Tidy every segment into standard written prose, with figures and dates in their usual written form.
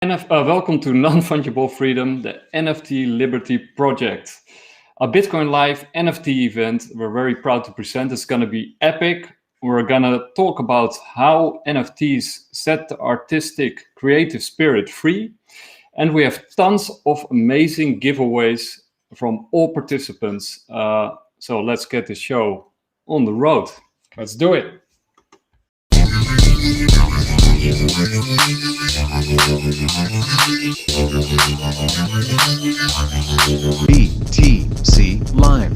Welcome to Non-Fungible Freedom, the NFT Liberty Project. A Bitcoin Live NFT event we're very proud to present. It's going to be epic. We're going to talk about how NFTs set the artistic, creative spirit free. And we have tons of amazing giveaways from all participants. So let's get the show on the road. Let's do it. BTC Live.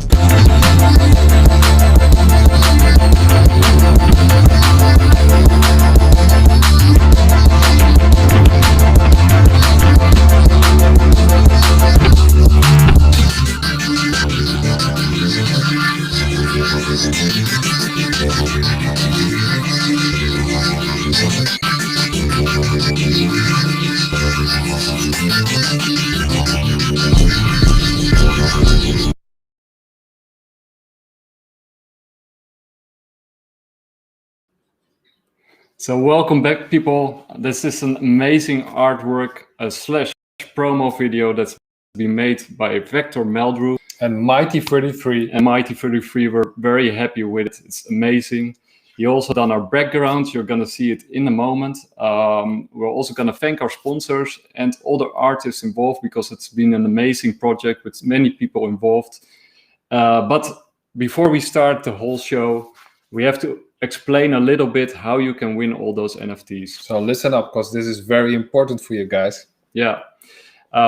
So welcome back, people. This is an amazing artwork slash promo video that's been made by Vector Meldrew and Mighty33. And Mighty33, we're very happy with it. It's amazing. He also done our background. You're going to see it in a moment. We're also going to thank our sponsors and all the artists involved because it's been an amazing project with many people involved. But before we start the whole show, we have to explain a little bit how you can win all those NFTs. So listen up, because this is very important for you guys. Yeah,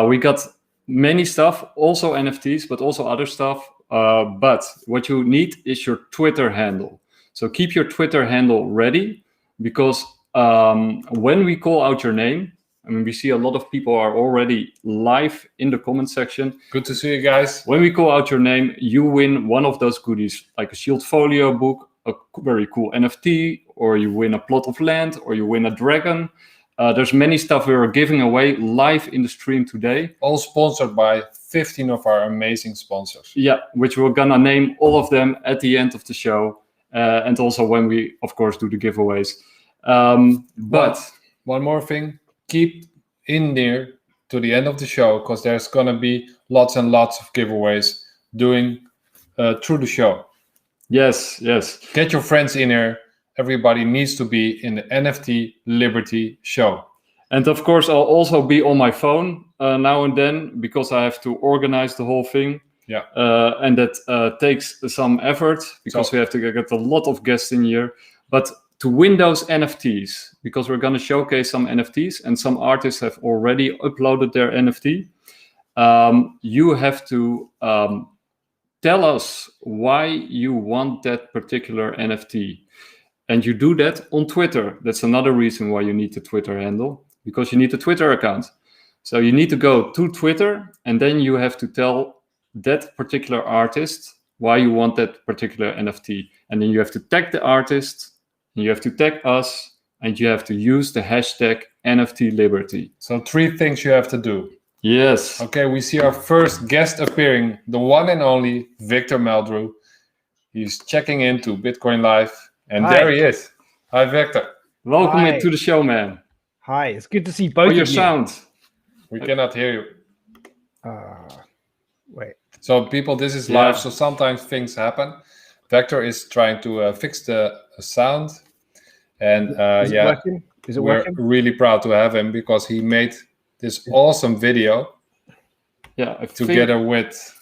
we got many stuff, also NFTs, but also other stuff. But what you need is your Twitter handle. So keep your Twitter handle ready, because when we call out your name, I mean, we see a lot of people are already live in the comment section. Good to see you guys. When we call out your name, you win one of those goodies, like a Shield Folio book, a very cool NFT, or you win a plot of land, or you win a dragon. There's many stuff we are giving away live in the stream today. All sponsored by 15 of our amazing sponsors. Yeah, which we're gonna name all of them at the end of the show. And also when we, of course, do the giveaways. But one more thing, keep in there to the end of the show, because there's gonna be lots and lots of giveaways doing through the show. Yes, yes. Get your friends in here. Everybody needs to be in the NFT Liberty show. And of course, I'll also be on my phone now and then, because I have to organize the whole thing. Yeah. And that takes some effort, because we have to get a lot of guests in here. But to win those NFTs, because we're going to showcase some NFTs, and some artists have already uploaded their NFT, you have to tell us why you want that particular NFT. And you do that on Twitter. That's another reason why you need the Twitter handle, because you need a Twitter account. So you need to go to Twitter, and then you have to tell that particular artist why you want that particular NFT. And then you have to tag the artist, and you have to tag us, and you have to use the hashtag NftLiberty. So 3 things you have to do. Yes. Okay, we see our first guest appearing, the one and only Vector Meldrew. He's checking into Bitcoin Live, and Hi. there he is. Hi, Vector. Welcome Hi. to the show, man. Hi, it's good to see both of your you. sound. We cannot hear you. Wait. So people, this is live, so sometimes things happen. Vector is trying to fix the sound. And Is it working? Is it we're working? really proud to have him, because he made this awesome video together with...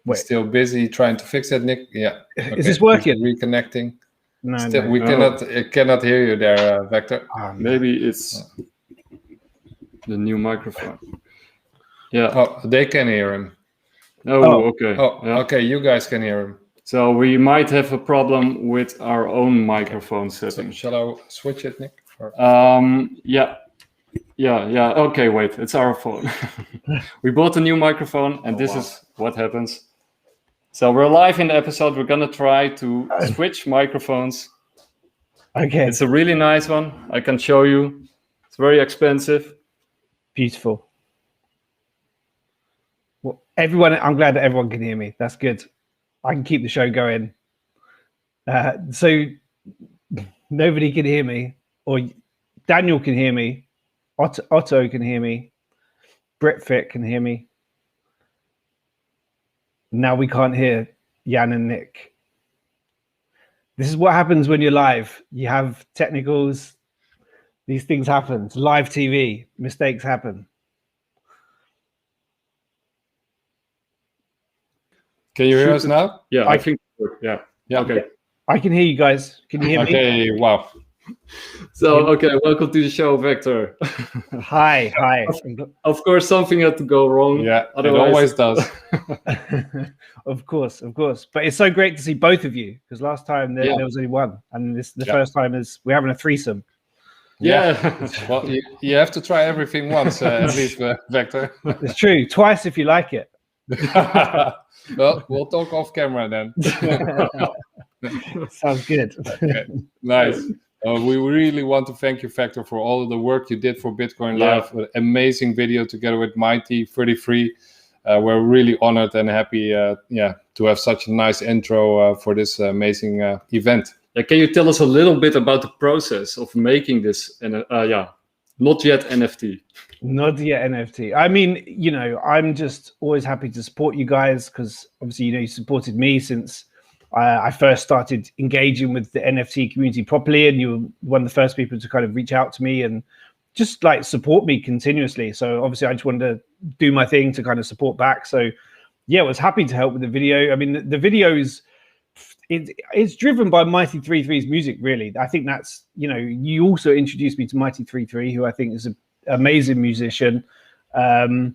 Wait. Still busy trying to fix it, Nick. Yeah. Okay. Is this working? Reconnecting. No, Still, no. we cannot hear you there, Vector. Maybe it's the new microphone. Yeah. Oh, they can hear him. Oh, okay. Oh, yeah. okay. You guys can hear him. So we might have a problem with our own microphone setting. So shall I switch it, Nick? Or... Yeah. Okay, wait. It's our phone. We bought a new microphone, and this is what happens. So we're live in the episode. We're gonna try to switch microphones. Okay. It's a really nice one. I can show you. It's very expensive. Beautiful. Well, everyone, I'm glad that everyone can hear me. That's good. I can keep the show going. So nobody can hear me, or Daniel can hear me, Otto can hear me. Britfit can hear me. Now we can't hear Jan and Nick. This is what happens when you're live. You have technicals. These things happen. It's live TV. Mistakes happen. Can you hear us now? Yeah, I think. Yeah. Okay. I can hear you guys. Can you hear me? Okay. Wow. So, okay, welcome to the show, Vector. Hi. Of course, something had to go wrong. Yeah, otherwise... it always does. Of course. But it's so great to see both of you, because last time there was only one, and the first time is we're having a threesome. Yeah. Well, you have to try everything once, at least, Vector. It's true. Twice if you like it. Well, we'll talk off camera then. Sounds good. Okay. Nice. We really want to thank you, Vector, for all of the work you did for Bitcoin Live. An amazing video together with Mighty33. We're really honored and happy to have such a nice intro for this amazing event. Yeah, can you tell us a little bit about the process of making this not yet NFT? Not yet NFT. I mean, I'm just always happy to support you guys, because obviously, you supported me since I first started engaging with the NFT community properly, and you were one of the first people to kind of reach out to me and just like support me continuously. So obviously I just wanted to do my thing to kind of support back. So yeah, I was happy to help with the video. I mean, the videos, it's driven by Mighty33's music, really. I think that's, you also introduced me to Mighty33, who I think is an amazing musician. And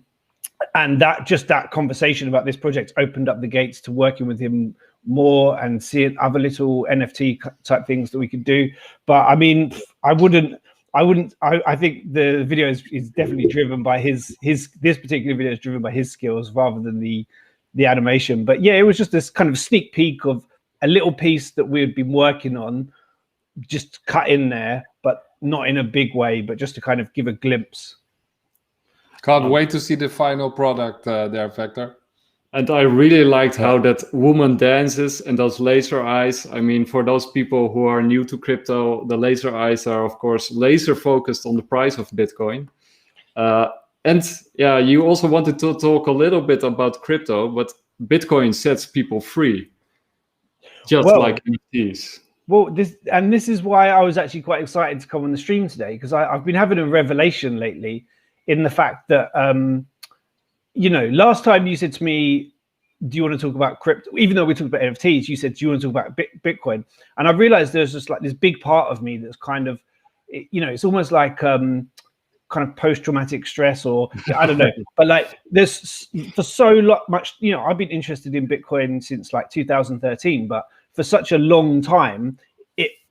that conversation about this project opened up the gates to working with him more and seeing other little NFT type things that we could do. But I mean, I think the video is definitely driven by this particular video is driven by his skills rather than the animation. But yeah, it was just this kind of sneak peek of a little piece that we had been working on, just cut in there, but not in a big way, but just to kind of give a glimpse. Can't wait to see the final product there, Vector. And I really liked how that woman dances and those laser eyes. I mean, for those people who are new to crypto, the laser eyes are, of course, laser focused on the price of Bitcoin. And yeah, you also wanted to talk a little bit about crypto, but Bitcoin sets people free, just like NFTs. Well, this is why I was actually quite excited to come on the stream today, because I've been having a revelation lately in the fact that, last time you said to me, do you want to talk about crypto? Even though we talked about NFTs, you said, do you want to talk about Bitcoin? And I realized there's just like this big part of me that's kind of, it's almost like kind of post-traumatic stress, or I don't know. But like there's for so much, I've been interested in Bitcoin since like 2013, but for such a long time,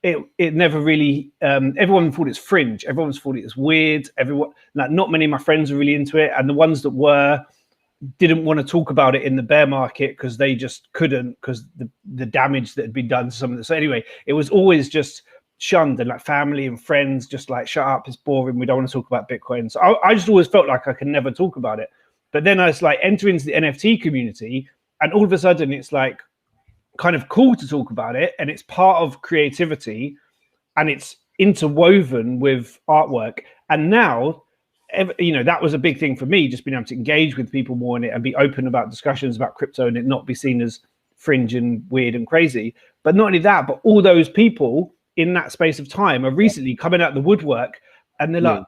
it never really, everyone thought it's fringe. Everyone's thought it's weird. Not many of my friends are really into it. And the ones that were didn't want to talk about it in the bear market because they just couldn't, because the damage that had been done to some of this. So anyway, it was always just shunned, and like family and friends just like, shut up, it's boring, we don't want to talk about Bitcoin. So I just always felt like I could never talk about it. But then I was like, enter into the NFT community, and all of a sudden it's like kind of cool to talk about it, and it's part of creativity, and it's interwoven with artwork. And now, that was a big thing for me, just being able to engage with people more in it and be open about discussions about crypto and it not be seen as fringe and weird and crazy. But not only that, but all those people in that space of time are recently coming out of the woodwork, and they're like,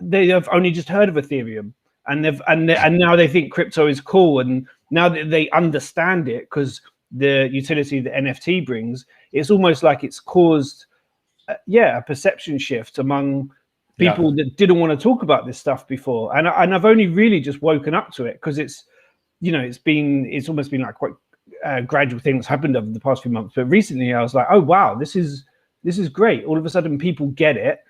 they have only just heard of Ethereum, and now they think crypto is cool, and now that they understand it because the utility that NFT brings, it's almost like it's caused a perception shift among people that didn't want to talk about this stuff before. And I've only really just woken up to it, because it's almost been like quite a gradual thing that's happened over the past few months. But recently I was like, oh wow, this is great. All of a sudden people get it,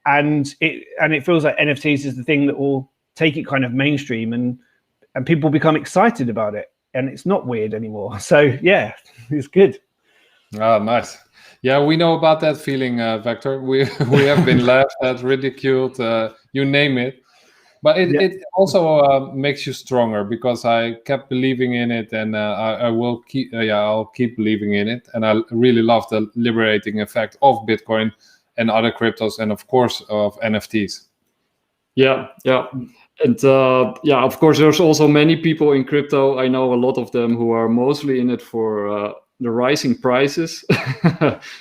and it feels like NFTs is the thing that will take it kind of mainstream, and people become excited about it, and it's not weird anymore. So yeah, it's good. Oh, nice. Yeah, we know about that feeling, Vector. We have been laughed at, ridiculed, you name it. But it also makes you stronger, because I kept believing in it, and I'll keep believing in it. And I really love the liberating effect of Bitcoin and other cryptos, and of course of NFTs. Yeah. And of course, there's also many people in crypto. I know a lot of them who are mostly in it for the rising prices.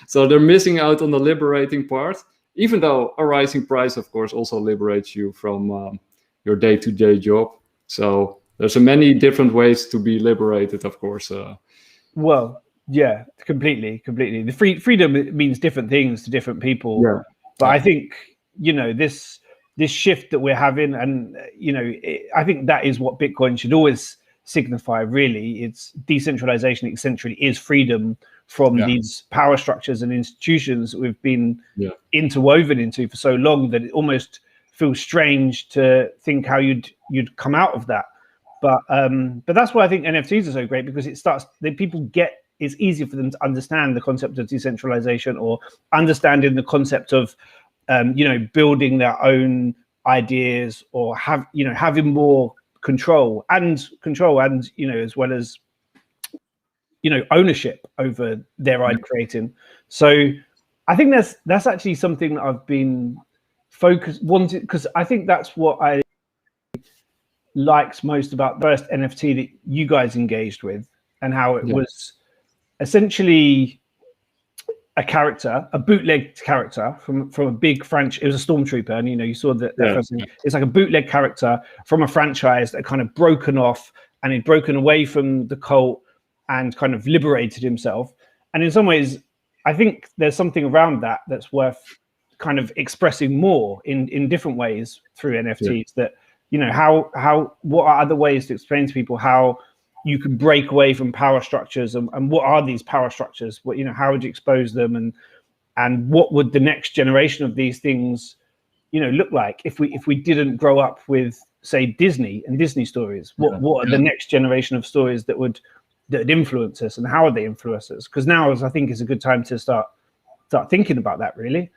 So they're missing out on the liberating part, even though a rising price, of course, also liberates you from your day-to-day job. So there's many different ways to be liberated, of course. Well, yeah, completely. The freedom means different things to different people. Yeah. But I think, this shift that we're having, and I think that is what Bitcoin should always signify. Really, it's decentralization. Essentially, is freedom from these power structures and institutions that we've been interwoven into for so long that it almost feels strange to think how you'd come out of that. But that's why I think NFTs are so great, because it's easier for them to understand the concept of decentralization, or understanding the concept of building their own ideas, or having more control and as well as ownership over their idea creating. So I think that's actually something that I've been wanted, because I think that's what I liked most about the first NFT that you guys engaged with, and how it was essentially a bootleg character from a big franchise. It was a stormtrooper, and you saw that first thing. It's like a bootleg character from a franchise that kind of broken off, and he'd broken away from the cult and kind of liberated himself. And in some ways, I think there's something around that that's worth kind of expressing more in different ways through NFTs. That what are other ways to explain to people how you can break away from power structures, and what are these power structures? What how would you expose them, and what would the next generation of these things look like if we didn't grow up with, say, Disney and Disney stories? What are the next generation of stories that would influence us, and how would they influence us? Because now I think is a good time to start thinking about that, really.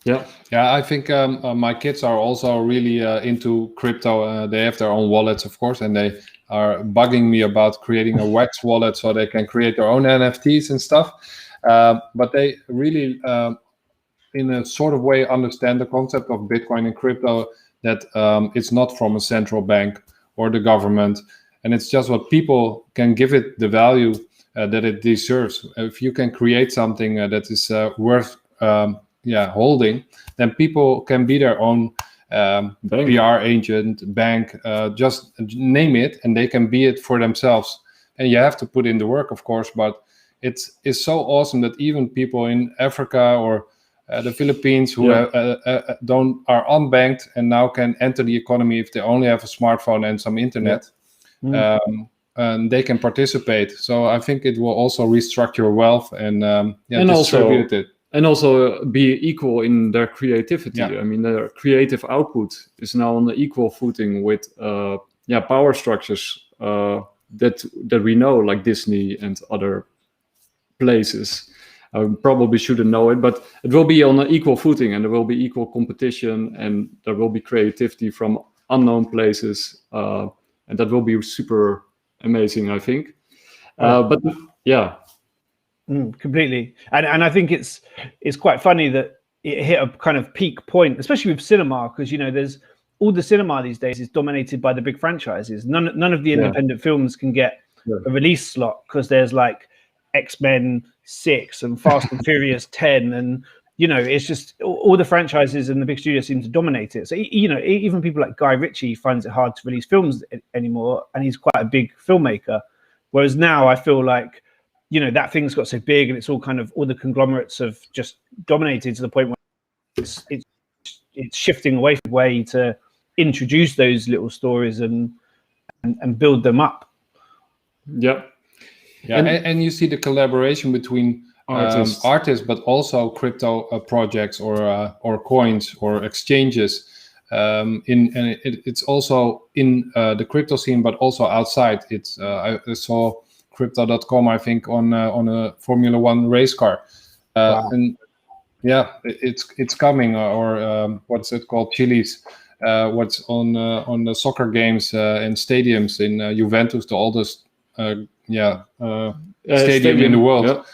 Yeah, I think my kids are also really into crypto. They have their own wallets, of course, and they are bugging me about creating a wax wallet so they can create their own NFTs and stuff. But they really, in a sort of way, understand the concept of Bitcoin and crypto, that it's not from a central bank or the government, and it's just what people can give it the value that it deserves. If you can create something that is worth holding, then people can be their own PR agent, bank, just name it, and they can be it for themselves. And you have to put in the work, of course, but it's so awesome that even people in Africa or the Philippines who are unbanked and now can enter the economy if they only have a smartphone and some internet, and they can participate. So I think it will also restructure wealth and distribute it. And also be equal in their creativity. I mean, their creative output is now on the equal footing with power structures that we know, like Disney and other places. I probably shouldn't know it, but it will be on an equal footing, and there will be equal competition, and there will be creativity from unknown places, and that will be super amazing, I think. But yeah. Completely, and I think it's quite funny that it hit a kind of peak point, especially with cinema, because there's all the cinema these days is dominated by the big franchises. None of the independent films can get a release slot, because there's like X-Men 6 and Fast and Furious 10, and it's just all the franchises and the big studios seem to dominate it. So even people like Guy Ritchie finds it hard to release films anymore, and he's quite a big filmmaker. Whereas now I feel like that thing's got so big, and it's all kind of, all the conglomerates have just dominated to the point where it's shifting away to introduce those little stories and build them up. And you see the collaboration between artists, but also crypto projects or coins or exchanges. It's also in the crypto scene, but also outside. It's I saw Crypto.com, I think, on a Formula One race car, and it's coming. Or what's it called? Chili's. What's on the soccer games and stadiums in Juventus, the oldest stadium in the world.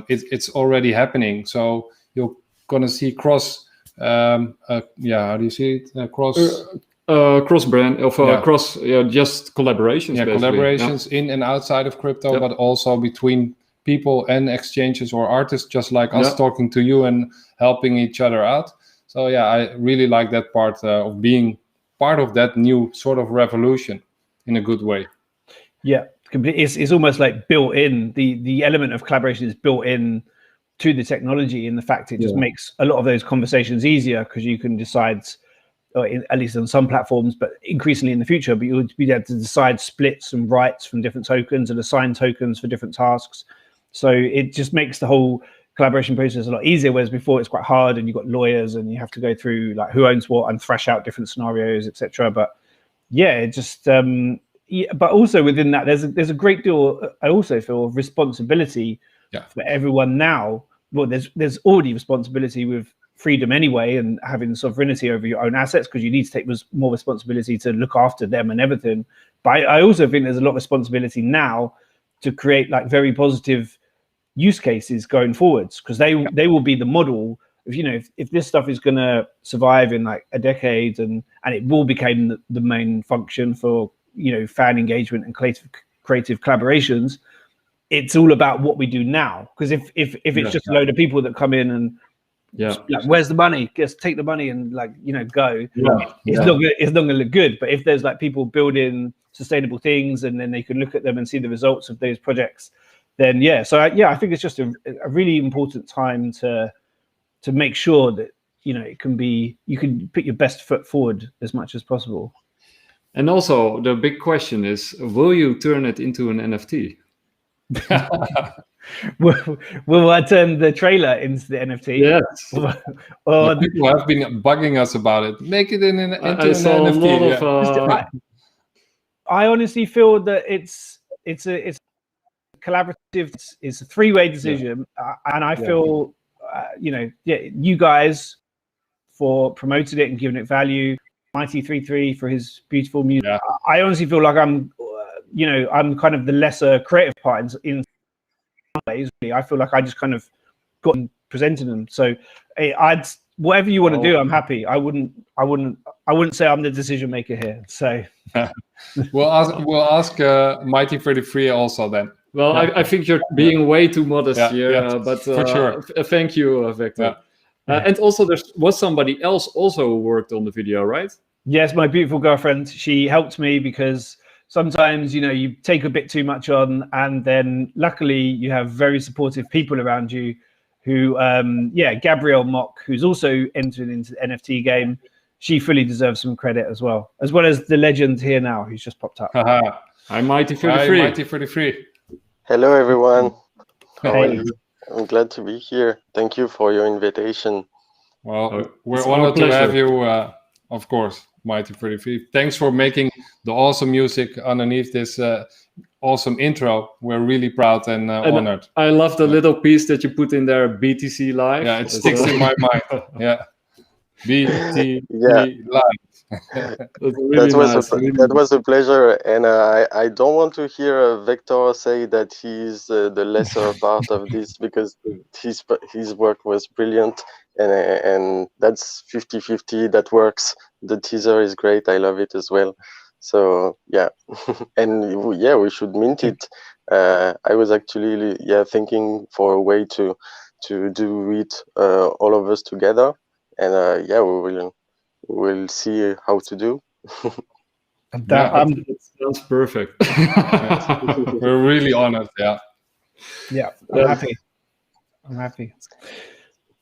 It's already happening. So you're gonna see cross yeah, how do you see it? Cross brand of cross, just collaborations. Yeah, basically. collaborations in and outside of crypto, but also between people and exchanges or artists, just like us talking to you and helping each other out. So yeah, I really like that part of being part of that new sort of revolution in a good way. Yeah, it's almost like built in. The element of collaboration is built in to the technology, and the fact it just makes a lot of those conversations easier, because you can decide, or at least on some platforms, but increasingly in the future, but you'll be able to decide splits and rights from different tokens and assign tokens for different tasks. So it just makes the whole collaboration process a lot easier, whereas before it's quite hard and you've got lawyers and you have to go through like who owns what and thrash out different scenarios, etc. But yeah, it just but also within that, there's a great deal, I also feel, of responsibility for everyone now. Well, there's already responsibility with freedom anyway, and having sovereignty over your own assets, because you need to take more responsibility to look after them and everything. But I also think there's a lot of responsibility now to create like very positive use cases going forwards, because they will be the model. If this stuff is going to survive in like a decade, and it will become the main function for fan engagement and creative collaborations, it's all about what we do now. Because if it's just a load of people that come in and like, where's the money? Just take the money and go. It's not going to look good. But if there's like people building sustainable things, and then they can look at them and see the results of those projects, then so I think it's just a really important time to make sure that it can be, you can put your best foot forward as much as possible. And also the big question is, will you turn it into an NFT? Will I turn the trailer into the NFT? Yes. Or people have been bugging us about it. Make it into an NFT. I honestly feel that it's a collaborative. It's a three-way decision, and I feel you guys for promoting it and giving it value. Mighty33 for his beautiful music. I honestly feel like I'm kind of the lesser creative part in some ways. I feel like I just kind of got presented them. So whatever you want to do, I'm happy. I wouldn't say I'm the decision maker here. So we'll ask Mighty33 also then. Well, I think you're being way too modest here, but for sure. Thank you, Victor. And also, there was somebody else also who worked on the video, right? Yes, my beautiful girlfriend. She helped me, because sometimes you take a bit too much on, and then luckily you have very supportive people around you who Gabrielle Mock, who's also entered into the NFT game. She fully deserves some credit as well as the legend here now who's just popped up. Hi, Mighty33. Hi, Mighty33. Hello, everyone. How are Hey. you? I'm glad to be here. Thank you for your invitation. Well, we're honored to have you, of course, Mighty33. Thanks for making the awesome music underneath this awesome intro. We're really proud and honored. I love the little piece that you put in there, BTC Live. Yeah, it sticks in my mind. Yeah. BTC Live. That was a pleasure, and I don't want to hear Victor say that he's the lesser part of this, because his work was brilliant, and that's 50-50. That works. The teaser is great. I love it as well. So yeah, and we should mint it. I was actually thinking for a way to do it all of us together, and we'll see how to do. That sounds perfect. We're really honored. I'm happy.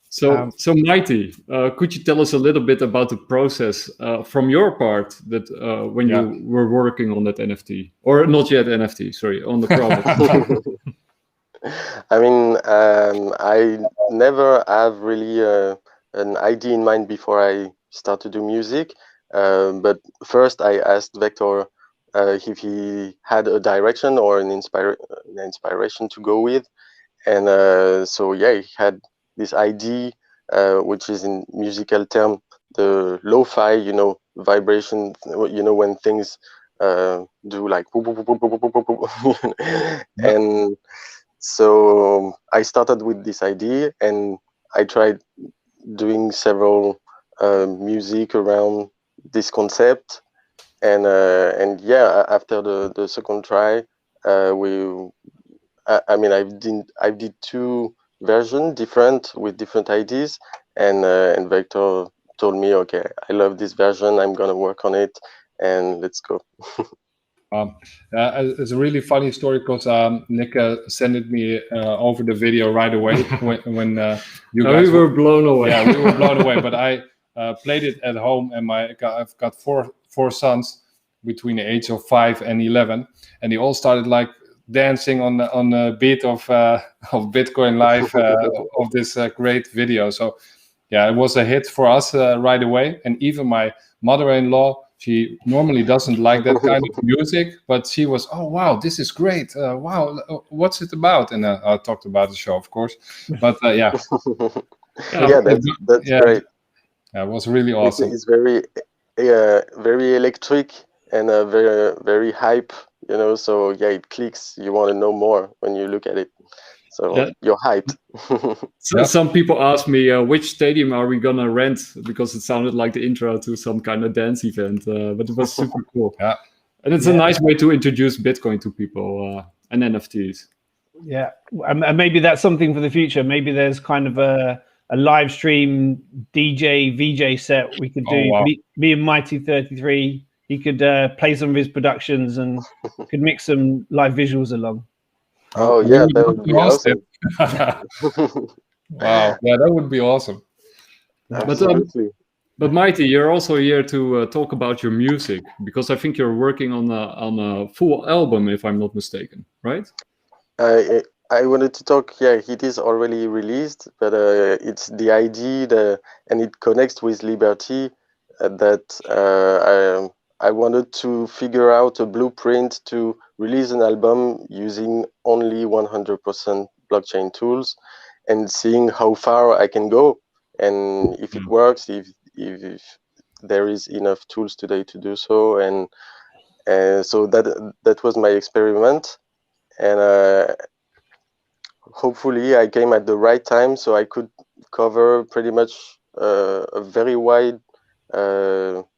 So Mighty, could you tell us a little bit about the process from your part that when you were working on that NFT, or not yet NFT, sorry, on the product? I mean, I never have really an idea in mind before I start to do music. But first I asked Victor if he had a direction or an inspiration to go with. And he had this idea, which is in musical term, the lo-fi, vibration, when things do like boop, boop, boop, boop, boop, boop, boop. And so I started with this idea, and I tried doing several music around this concept, and yeah, after the second try, I mean, I did 2 versions different with different ideas, and Vector told me, okay, I love this version, I'm gonna work on it, and let's go. It's a really funny story because Nick sent me over the video right away when you guys we were blown away. Yeah, we were blown away. But I played it at home, and I've got four sons between the age of 5 and 11, and they all started like dancing on the beat of BitCoinLive of this great video. So yeah, it was a hit for us right away, and even my mother-in-law. She normally doesn't like that kind of music, but she was, oh, wow, this is great. Wow, what's it about? And I talked about the show, of course. But yeah. Yeah, that's great. Yeah, it was really awesome. It's very electric and very, very hype, you know, so yeah, it clicks. You want to know more when you look at it. So you're hyped. Some people ask me, which stadium are we gonna rent? Because it sounded like the intro to some kind of dance event, but it was super cool. Yeah, and it's a nice way to introduce Bitcoin to people and NFTs. Yeah, and maybe that's something for the future. Maybe there's kind of a live stream DJ VJ set we could do. Oh, wow. Me and Mighty33. He could play some of his productions and could mix some live visuals along. Oh yeah, that would be awesome. Wow, yeah, that would be awesome. Absolutely. But Mighty, you're also here to talk about your music, because I think you're working on a full album, if I'm not mistaken, right? I wanted to talk. Yeah, it is already released, but it's the idea and it connects with Liberty that I wanted to figure out a blueprint to release an album using only 100% blockchain tools, and seeing how far I can go, and if it works, if there is enough tools today to do so, and so that was my experiment, and hopefully I came at the right time, so I could cover pretty much a very wide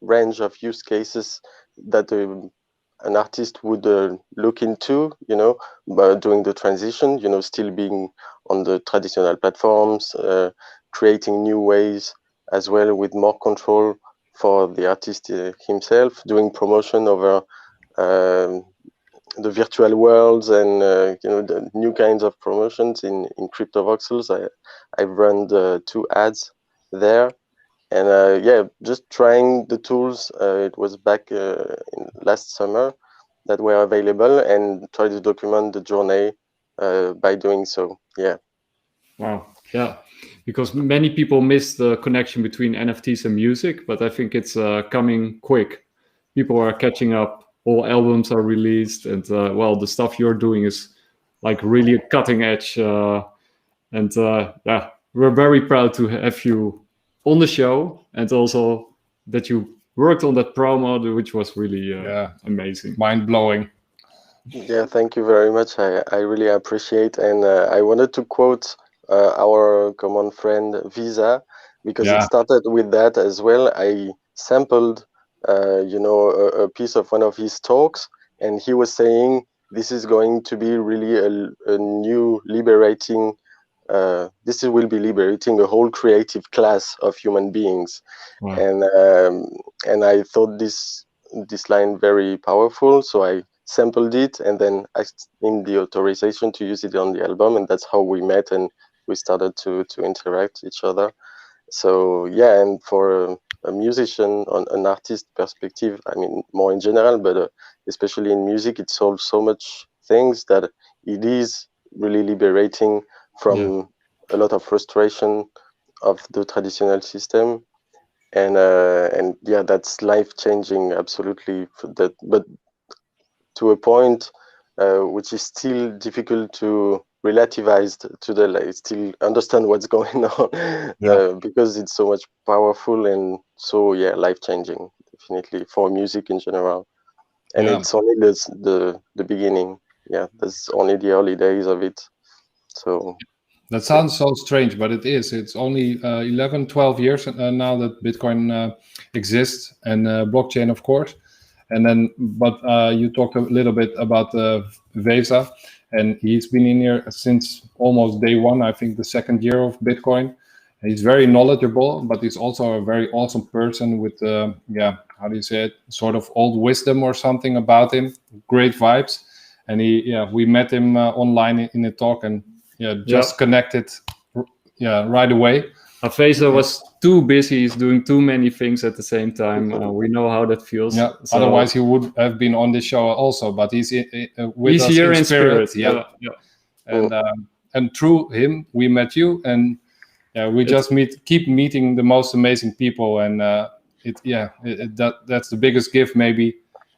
range of use cases that an artist would look into, you know, but during the transition, you know, still being on the traditional platforms, creating new ways as well with more control for the artist himself, doing promotion over the virtual worlds and you know, the new kinds of promotions in CryptoVoxels. I've run 2 ads there. And yeah, just trying the tools. It was back in last summer that were available, and try to document the journey by doing so. Yeah. Wow. Yeah, because many people miss the connection between NFTs and music, but I think it's coming quick. People are catching up. All albums are released, and well, the stuff you're doing is like really cutting edge. And yeah, we're very proud to have you on the show, and also that you worked on that promo, which was really amazing, mind-blowing. Yeah, thank you very much. I really appreciate, and I wanted to quote our common friend Visa, because it started with that as well. I sampled you know, a piece of one of his talks, and he was saying this is going to be really a new liberating will be liberating a whole creative class of human beings. Wow. And I thought this line very powerful, so I sampled it and then asked him the authorization to use it on the album, and that's how we met and we started to interact each other. So yeah, and for a musician, on an artist perspective, I mean, more in general, but especially in music, it solves so much things that it is really liberating from a lot of frustration of the traditional system, and yeah, that's life changing, absolutely. But to a point which is still difficult to relativize to like still understand what's going on, because it's so much powerful and so life changing, definitely, for music in general. And it's only the beginning. Yeah, that's only the early days of it. So That sounds so strange, but it is. It's only 11, 12 years now that Bitcoin exists, and blockchain, of course. And then, but you talked a little bit about Vesa, and he's been in here since almost day one, I think the second year of Bitcoin. He's very knowledgeable, but he's also a very awesome person with, how do you say it, sort of old wisdom or something about him. Great vibes. And we met him online in a talk, and connected right away. Vesa was too busy. He's doing too many things at the same time. We know how that feels. Yeah. So, otherwise, he would have been on this show also. But he's with us here in spirit. Yeah. And through him, we met you, and we just keep meeting the most amazing people, and that's the biggest gift maybe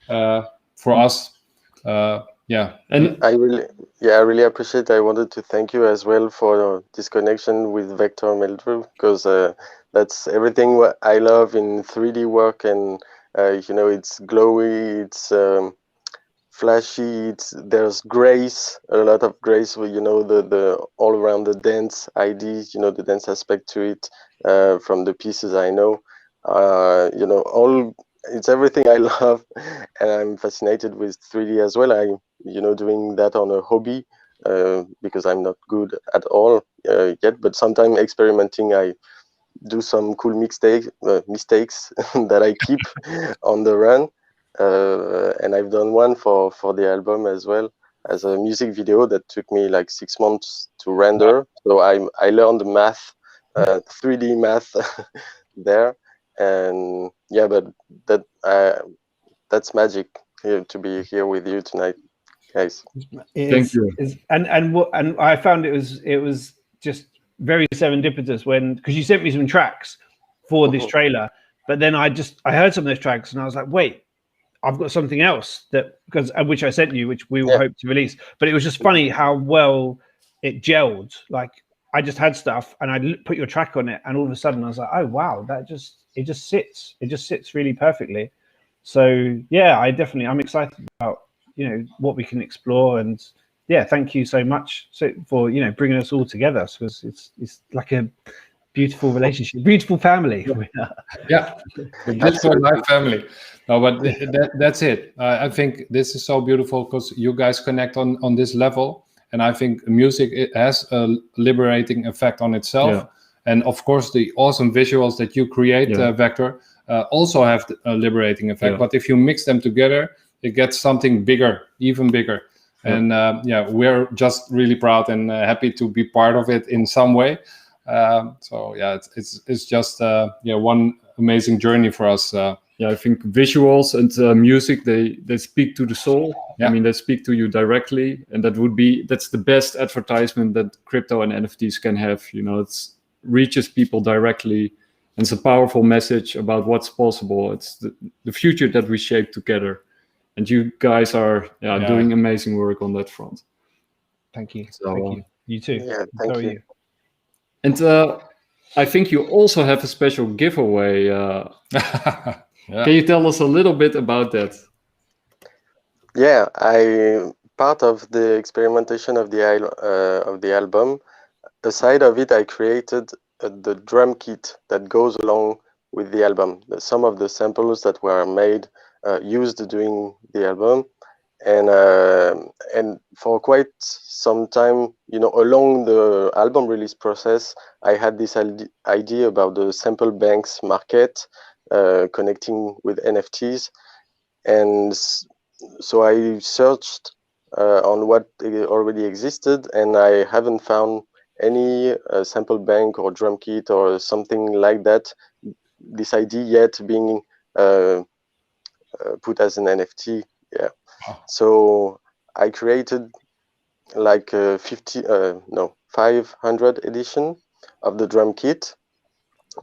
for us. And I really appreciate. I wanted to thank you as well for this connection with Vector Meldrew, because that's everything what I love in 3D work, and it's glowy, it's flashy, there's grace, a lot of grace, the all around the dance ideas, the dance aspect to it, from the pieces I know, it's everything I love, and I'm fascinated with 3D as well. I doing that on a hobby, because I'm not good at all yet, but sometimes experimenting, I do some cool mistakes that I keep on the run, and I've done one for the album as well, as a music video that took me like 6 months to render. So I learned math, 3D math there, and but that's magic to be here with you tonight, guys. Thank you. And I found it was just very serendipitous because you sent me some tracks for this trailer, but then I heard some of those tracks and I was like, wait, I've got something else which I sent you, which we will hope to release. But it was just funny how well it gelled. Like, I just had stuff and I put your track on it, and all of a sudden I was like, oh wow, it just sits really perfectly. So yeah, I'm excited about what we can explore, and thank you so much for bringing us all together, because it's like a beautiful relationship, beautiful family. BitCoinLive family. No, but that's it. I think this is so beautiful because you guys connect on this level, and I think music, it has a liberating effect on itself, and of course the awesome visuals that you create, Vector, also have a liberating effect. But if you mix them together, it gets something bigger, even bigger. And we're just really proud and happy to be part of it in some way. It's just one amazing journey for us. I think visuals and music, they speak to the soul. I mean, they speak to you directly, and that's the best advertisement that crypto and NFTs can have. It reaches people directly, and it's a powerful message about what's possible. It's the future that we shape together. And you guys are doing amazing work on that front. Thank you. Thank you. You too. Yeah, thank you. And I think you also have a special giveaway. Can you tell us a little bit about that? Yeah, part of the experimentation of the album. Aside of it, I created the drum kit that goes along with the album. Some of the samples that were made used during the album, and for quite some time, along the album release process, I had this idea about the sample banks market connecting with NFTs, and so I searched on what already existed, and I haven't found any sample bank or drum kit or something like that, this idea yet being put as an NFT. So I created like 500 edition of the drum kit.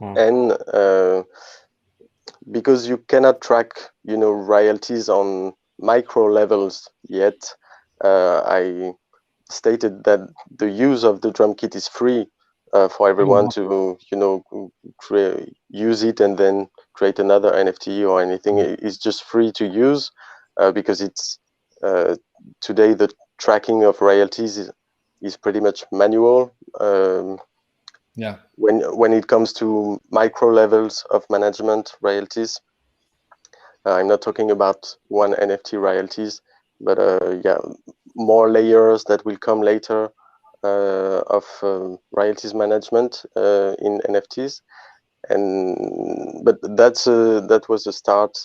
And because you cannot track royalties on micro levels yet, I stated that the use of the drum kit is free for everyone to use it and then create another NFT or anything. It's just free to use, because it's today the tracking of royalties is pretty much manual. when it comes to micro levels of management royalties. I'm not talking about one NFT royalties, but more layers that will come later of royalties management in NFTs. But that was a start,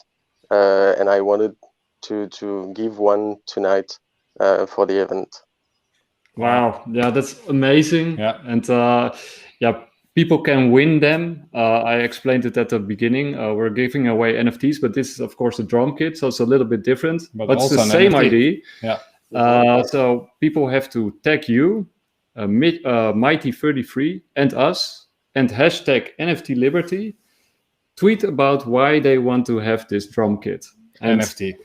and I wanted to give one tonight for the event. Wow, yeah, that's amazing. Yeah, and people can win them. I explained it at the beginning. We're giving away NFTs, but this is of course a drum kit, so it's a little bit different. But it's the same NFT. idea. Yeah. So people have to tag you, Mighty33, and us, and hashtag NftLiberty. Tweet about why they want to have this drum kit and NFT.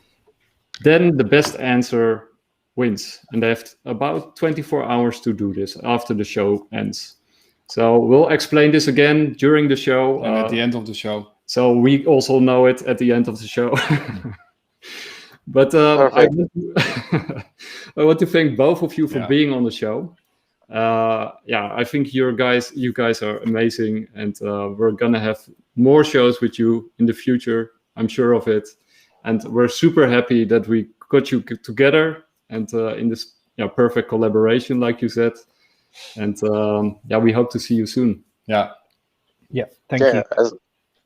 Then the best answer wins, and they have about 24 hours to do this after the show ends. So we'll explain this again during the show. And at the end of the show. So we also know it at the end of the show. But I want to thank both of you for being on the show. I think you guys are amazing, and we're gonna have more shows with you in the future. I'm sure of it, and we're super happy that we got you together and in this perfect collaboration, like you said. And we hope to see you soon. Thank you.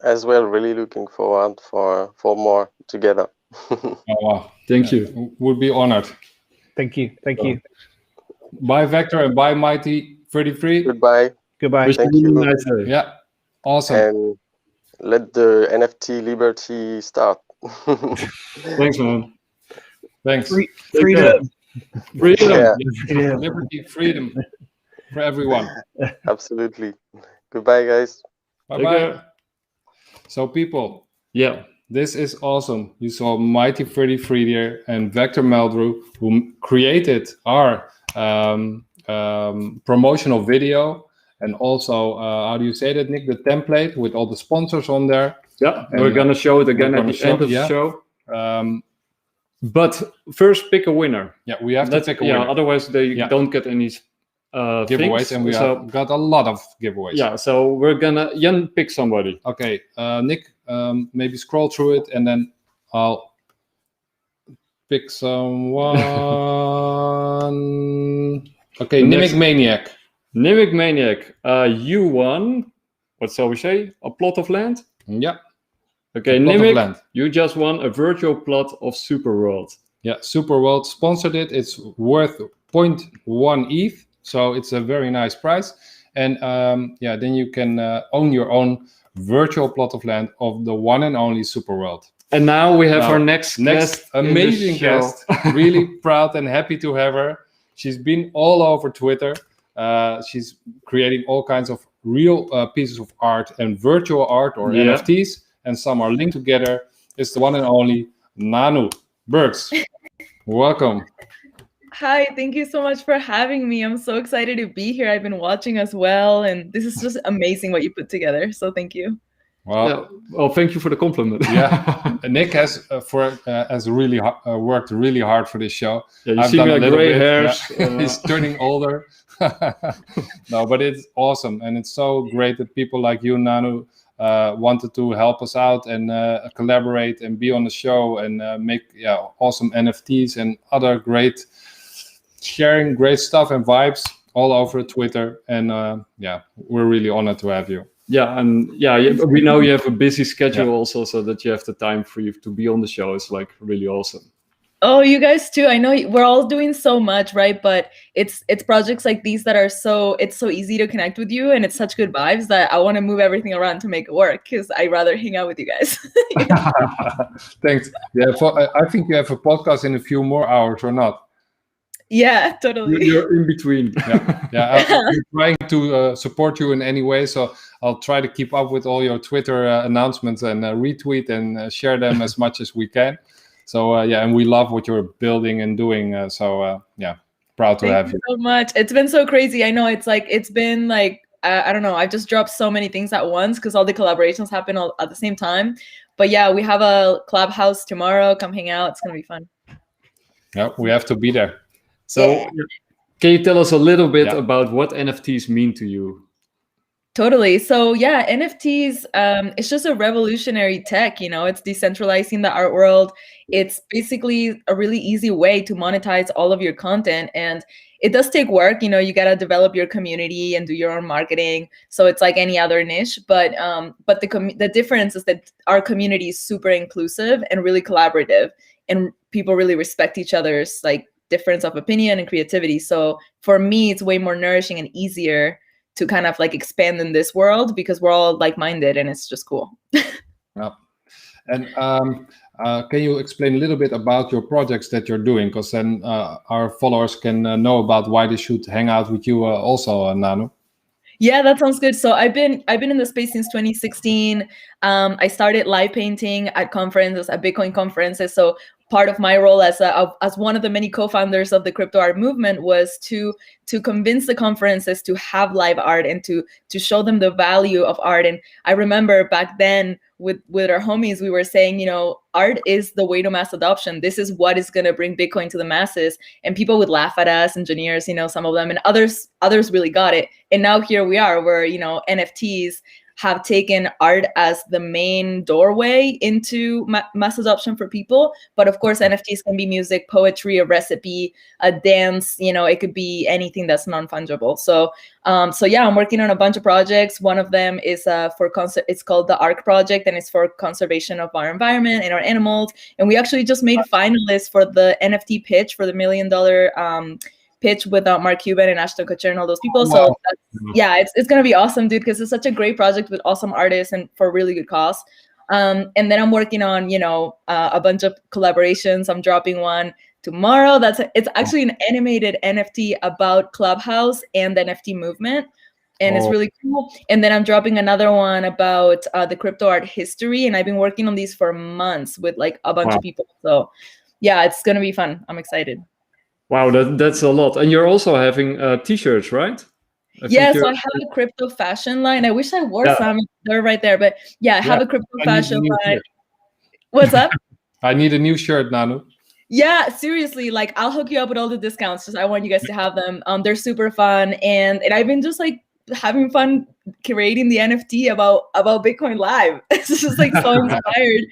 As well, really looking forward for more together. Wow. Thank you. Would be honored. Thank you. Bye, Vector, and bye, Mighty33. Goodbye. Thank you. Nice day. Yeah, awesome. And let the NFT liberty start. Thanks, man. Thanks. Freedom. Liberty, freedom for everyone. Absolutely. Goodbye, guys. Bye-bye. So, people, this is awesome. You saw Mighty33 there and Vector Meldrew, who created our promotional video, and also, how do you say that, Nick? The template with all the sponsors on there. Yeah, we're going to show it again at the end of the show. But first, pick a winner. Yeah, we have to pick a winner. Otherwise, they don't get any giveaways, and we have got a lot of giveaways. Yeah, so we're gonna pick somebody. Okay, Nick, maybe scroll through it, and then I'll pick someone. Okay, Nimic Maniac. Nimic Maniac, you won. What shall we say? A plot of land? Yeah. Okay, Nimic, you just won a virtual plot of Superworld. Yeah, Superworld sponsored it. It's worth 0.1 ETH, so it's a very nice price. And then you can own your own virtual plot of land of the one and only Superworld. And now we have our next guest, amazing guest. Really proud and happy to have her. She's been all over Twitter. She's creating all kinds of real pieces of art and virtual art or NFTs. And some are linked together. It's the one and only Nanu Berks. Welcome. Hi, thank you so much for having me. I'm so excited to be here. I've been watching as well, and this is just amazing what you put together. So thank you. Well, thank you for the compliment. Nick has really worked really hard for this show. Yeah, you see me like gray hairs. He's turning older. No, but it's awesome, and it's so great that people like you, Nanu, wanted to help us out and collaborate and be on the show and make awesome NFTs and other great sharing great stuff and vibes all over Twitter. And we're really honored to have you. Yeah, and we know you have a busy schedule also, so that you have the time for you to be on the show. It's like really awesome. Oh, you guys too. I know we're all doing so much, right? But it's projects like these that are it's so easy to connect with you, and it's such good vibes that I want to move everything around to make it work, because I'd rather hang out with you guys. Thanks. Yeah, I think you have a podcast in a few more hours, or not? Yeah, totally. You're in between. I'm trying to support you in any way, so I'll try to keep up with all your Twitter announcements and retweet and share them as much as we can. So and we love what you're building and doing. Proud to have you. Thank you so much. It's been so crazy. I know it's been like I don't know. I've just dropped so many things at once because all the collaborations happen all at the same time. But yeah, we have a clubhouse tomorrow. Come hang out. It's gonna be fun. Yeah, we have to be there. So Can you tell us a little bit about what NFTs mean to you? Totally. So yeah, NFTs, it's just a revolutionary tech, it's decentralizing the art world. It's basically a really easy way to monetize all of your content. And it does take work, you got to develop your community and do your own marketing. So it's like any other niche, but the difference is that our community is super inclusive and really collaborative, and people really respect each other's like difference of opinion and creativity. So for me, it's way more nourishing and easier to kind of like expand in this world because we're all like-minded and it's just cool. Yeah. And can you explain a little bit about your projects that you're doing? Because then our followers can know about why they should hang out with you also, Nanu. Yeah, that sounds good. So I've been in the space since 2016. I started live painting at conferences, at Bitcoin conferences. So part of my role as one of the many co-founders of the crypto art movement was to convince the conferences to have live art and to show them the value of art. And I remember back then with our homies, we were saying, art is the way to mass adoption. This is what is going to bring Bitcoin to the masses. And people would laugh at us, engineers, some of them, and others really got it. And now here we are, where NFTs have taken art as the main doorway into mass adoption for people. But of course, NFTs can be music, poetry, a recipe, a dance, it could be anything that's non-fungible. So yeah, I'm working on a bunch of projects. One of them is it's called the ARC project, and it's for conservation of our environment and our animals. And we actually just made finalists for the NFT pitch for the $1 million pitch with Mark Cuban and Ashton Kutcher and all those people. So yeah, it's gonna be awesome, dude, because it's such a great project with awesome artists and for really good cause. And then I'm working on a bunch of collaborations. I'm dropping one tomorrow. It's actually an animated NFT about Clubhouse and the NFT movement, and it's really cool. And then I'm dropping another one about the crypto art history, and I've been working on these for months with like a bunch of people. So yeah, it's gonna be fun. I'm excited. Wow, that's a lot. And you're also having t-shirts, right? Yeah, so I have a crypto fashion line. I wish I wore some. They're right there. But yeah, I have a crypto fashion line. What's up? I need a new shirt, Nanu. Yeah, seriously, like I'll hook you up with all the discounts. Just I want you guys to have them. They're super fun. And I've been just like having fun creating the NFT about BitCoinLive. It's just like so inspired.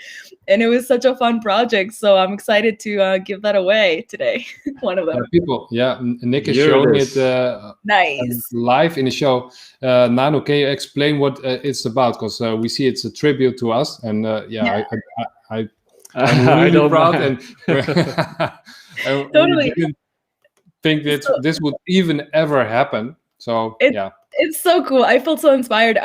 And it was such a fun project. So I'm excited to give that away today. One of them. Nick is showing it nice live in the show. Nanu, can you explain what it's about? Because we see it's a tribute to us. And I'm really proud. And totally. We didn't think that this would even ever happen. So it's so cool. I felt so inspired.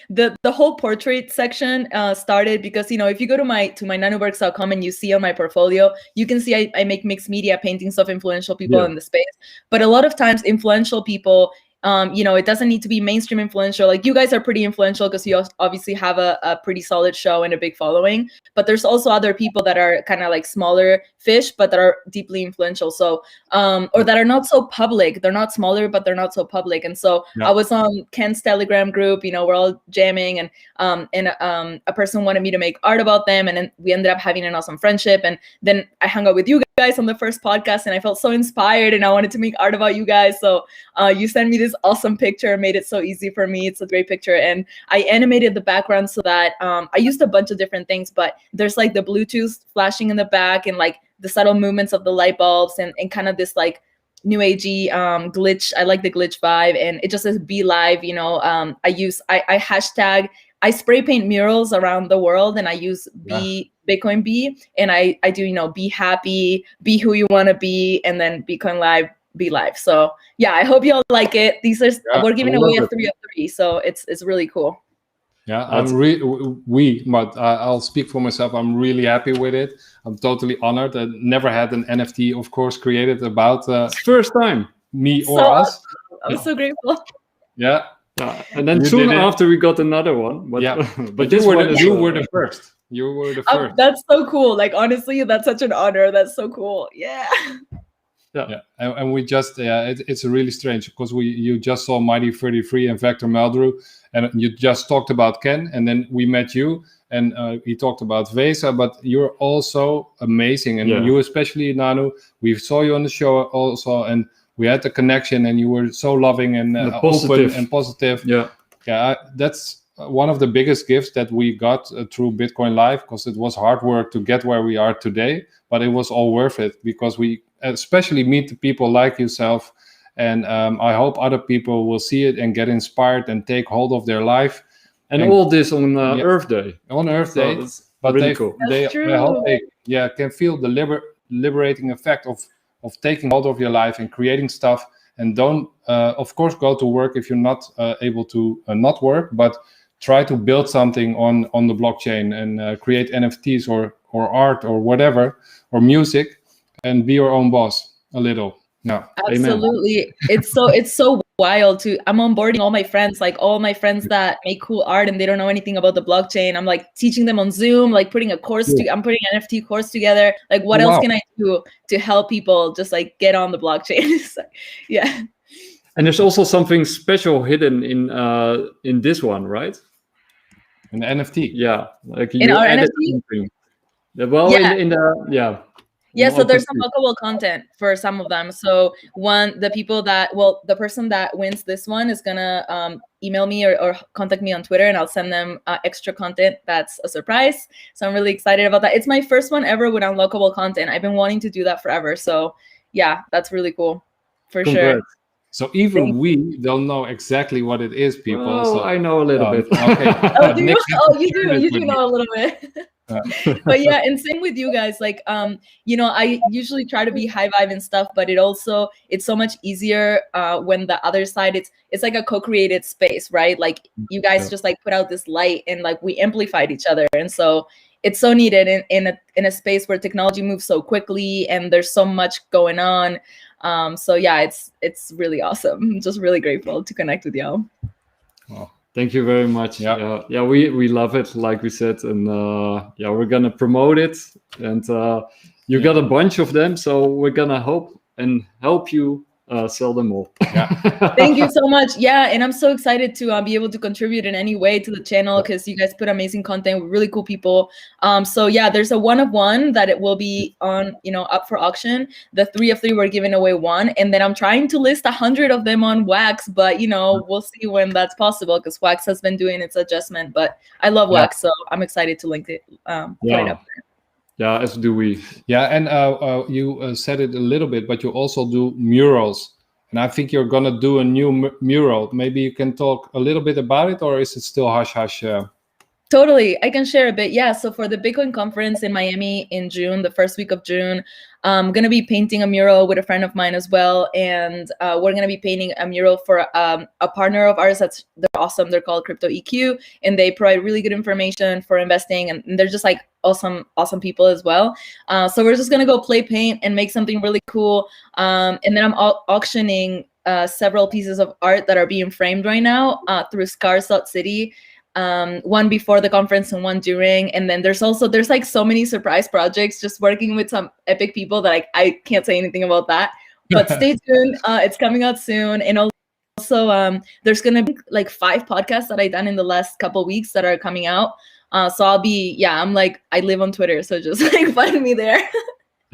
The whole portrait section started because if you go to my nanuberks.com and you see on my portfolio, you can see I make mixed media paintings of influential people in the space. But a lot of times influential people, it doesn't need to be mainstream influential. Like you guys are pretty influential because you obviously have a pretty solid show and a big following. But there's also other people that are kind of like smaller fish, but that are deeply influential. So, or that are not so public. They're not smaller, but they're not so public. And so I was on Ken's Telegram group. We're all jamming, and a person wanted me to make art about them, and then we ended up having an awesome friendship. And then I hung out with you guys on the first podcast, and I felt so inspired, and I wanted to make art about you guys. So you sent me this awesome picture, made it so easy for me. It's a great picture, and I animated the background so that I used a bunch of different things, but there's like the Bluetooth flashing in the back, and like the subtle movements of the light bulbs, and kind of this like new agey glitch. I like the glitch vibe, and it just says be live. I hashtag, I spray paint murals around the world, and I use Bitcoin B, and I do be happy, be who you want to be, and then Bitcoin Live, be live. So yeah, I hope you all like it. These are we're giving away a 3 of 3, so it's really cool. Yeah, but I'll speak for myself. I'm really happy with it. I'm totally honored. I never had an NFT, of course, created about first time me or us. I'm so grateful. Yeah. And then soon after we got another one. But, but you were the first. You were the first. That's so cool. Like honestly, that's such an honor. That's so cool. Yeah. And we just it's really strange because you just saw Mighty 33 and Vector Meldrew, and you just talked about Ken, and then we met you, and he talked about Vesa, but you're also amazing, and you especially, Nanu, we saw you on the show also, and we had the connection, and you were so loving and open and positive. Yeah, that's one of the biggest gifts that we got through Bitcoin Live, because it was hard work to get where we are today, but it was all worth it, because we especially meet the people like yourself, and I hope other people will see it and get inspired and take hold of their life. And all this on Earth Day. On Earth Day, but really cool. I hope they can feel the liberating effect of taking hold of your life and creating stuff. And don't, of course, go to work if you're not able to not work, but try to build something on the blockchain and create NFTs or art or whatever, or music, and be your own boss a little. Yeah, absolutely. Amen. It's so wild I'm onboarding all my friends, like all my friends that make cool art and they don't know anything about the blockchain. I'm like teaching them on Zoom, like putting a course. I'm putting an NFT course together. Like, what else can I do to help people just like get on the blockchain? So, yeah. And there's also something special hidden in this one, right? An NFT. Yeah, like in our NFT. Well, in the Yeah, so there's some lockable content for some of them. So the person that wins this one is gonna email me or contact me on Twitter, and I'll send them extra content that's a surprise. So I'm really excited about that. It's my first one ever with unlockable content. I've been wanting to do that forever. So yeah, that's really cool for sure. So even we don't know exactly what it is, people. Oh, so I know a little bit. Okay. You do know a little bit. But yeah, and same with you guys. Like, I usually try to be high vibe and stuff, but it's so much easier when the other side, it's like a co-created space, right? Like you guys just like put out this light and like we amplified each other, and so it's so needed in a space where technology moves so quickly and there's so much going on. So yeah, it's really awesome. I'm just really grateful to connect with y'all. Well, thank you very much. Yeah, we love it, like we said, and we're gonna promote it, and you got a bunch of them, so we're gonna hope and help you sell them all. Thank you so much. Yeah, and I'm so excited to be able to contribute in any way to the channel, because you guys put amazing content with really cool people. So yeah, there's a 1 of 1 that it will be on, up for auction. The 3 of 3 we're giving away 1, and then I'm trying to list 100 of them on Wax, but we'll see when that's possible, because Wax has been doing its adjustment. But I love Wax, so I'm excited to link it right up there. Yeah, as do we. Yeah, and you said it a little bit, but you also do murals. And I think you're going to do a new mural. Maybe you can talk a little bit about it, or is it still hush-hush? Totally, I can share a bit. Yeah, so for the Bitcoin conference in Miami in June, the first week of June, I'm going to be painting a mural with a friend of mine as well. And we're going to be painting a mural for a partner of ours they're awesome. They're called Crypto EQ, and they provide really good information for investing. And they're just like awesome people as well. So we're just going to go play paint and make something really cool. And then I'm auctioning several pieces of art that are being framed right now through Scars.city. One before the conference and one during, and then there's like so many surprise projects, just working with some epic people that I can't say anything about that, but stay tuned. It's coming out soon. And also there's gonna be like 5 podcasts that I've done in the last couple weeks that are coming out, so I'm like, I live on Twitter, so just like find me there.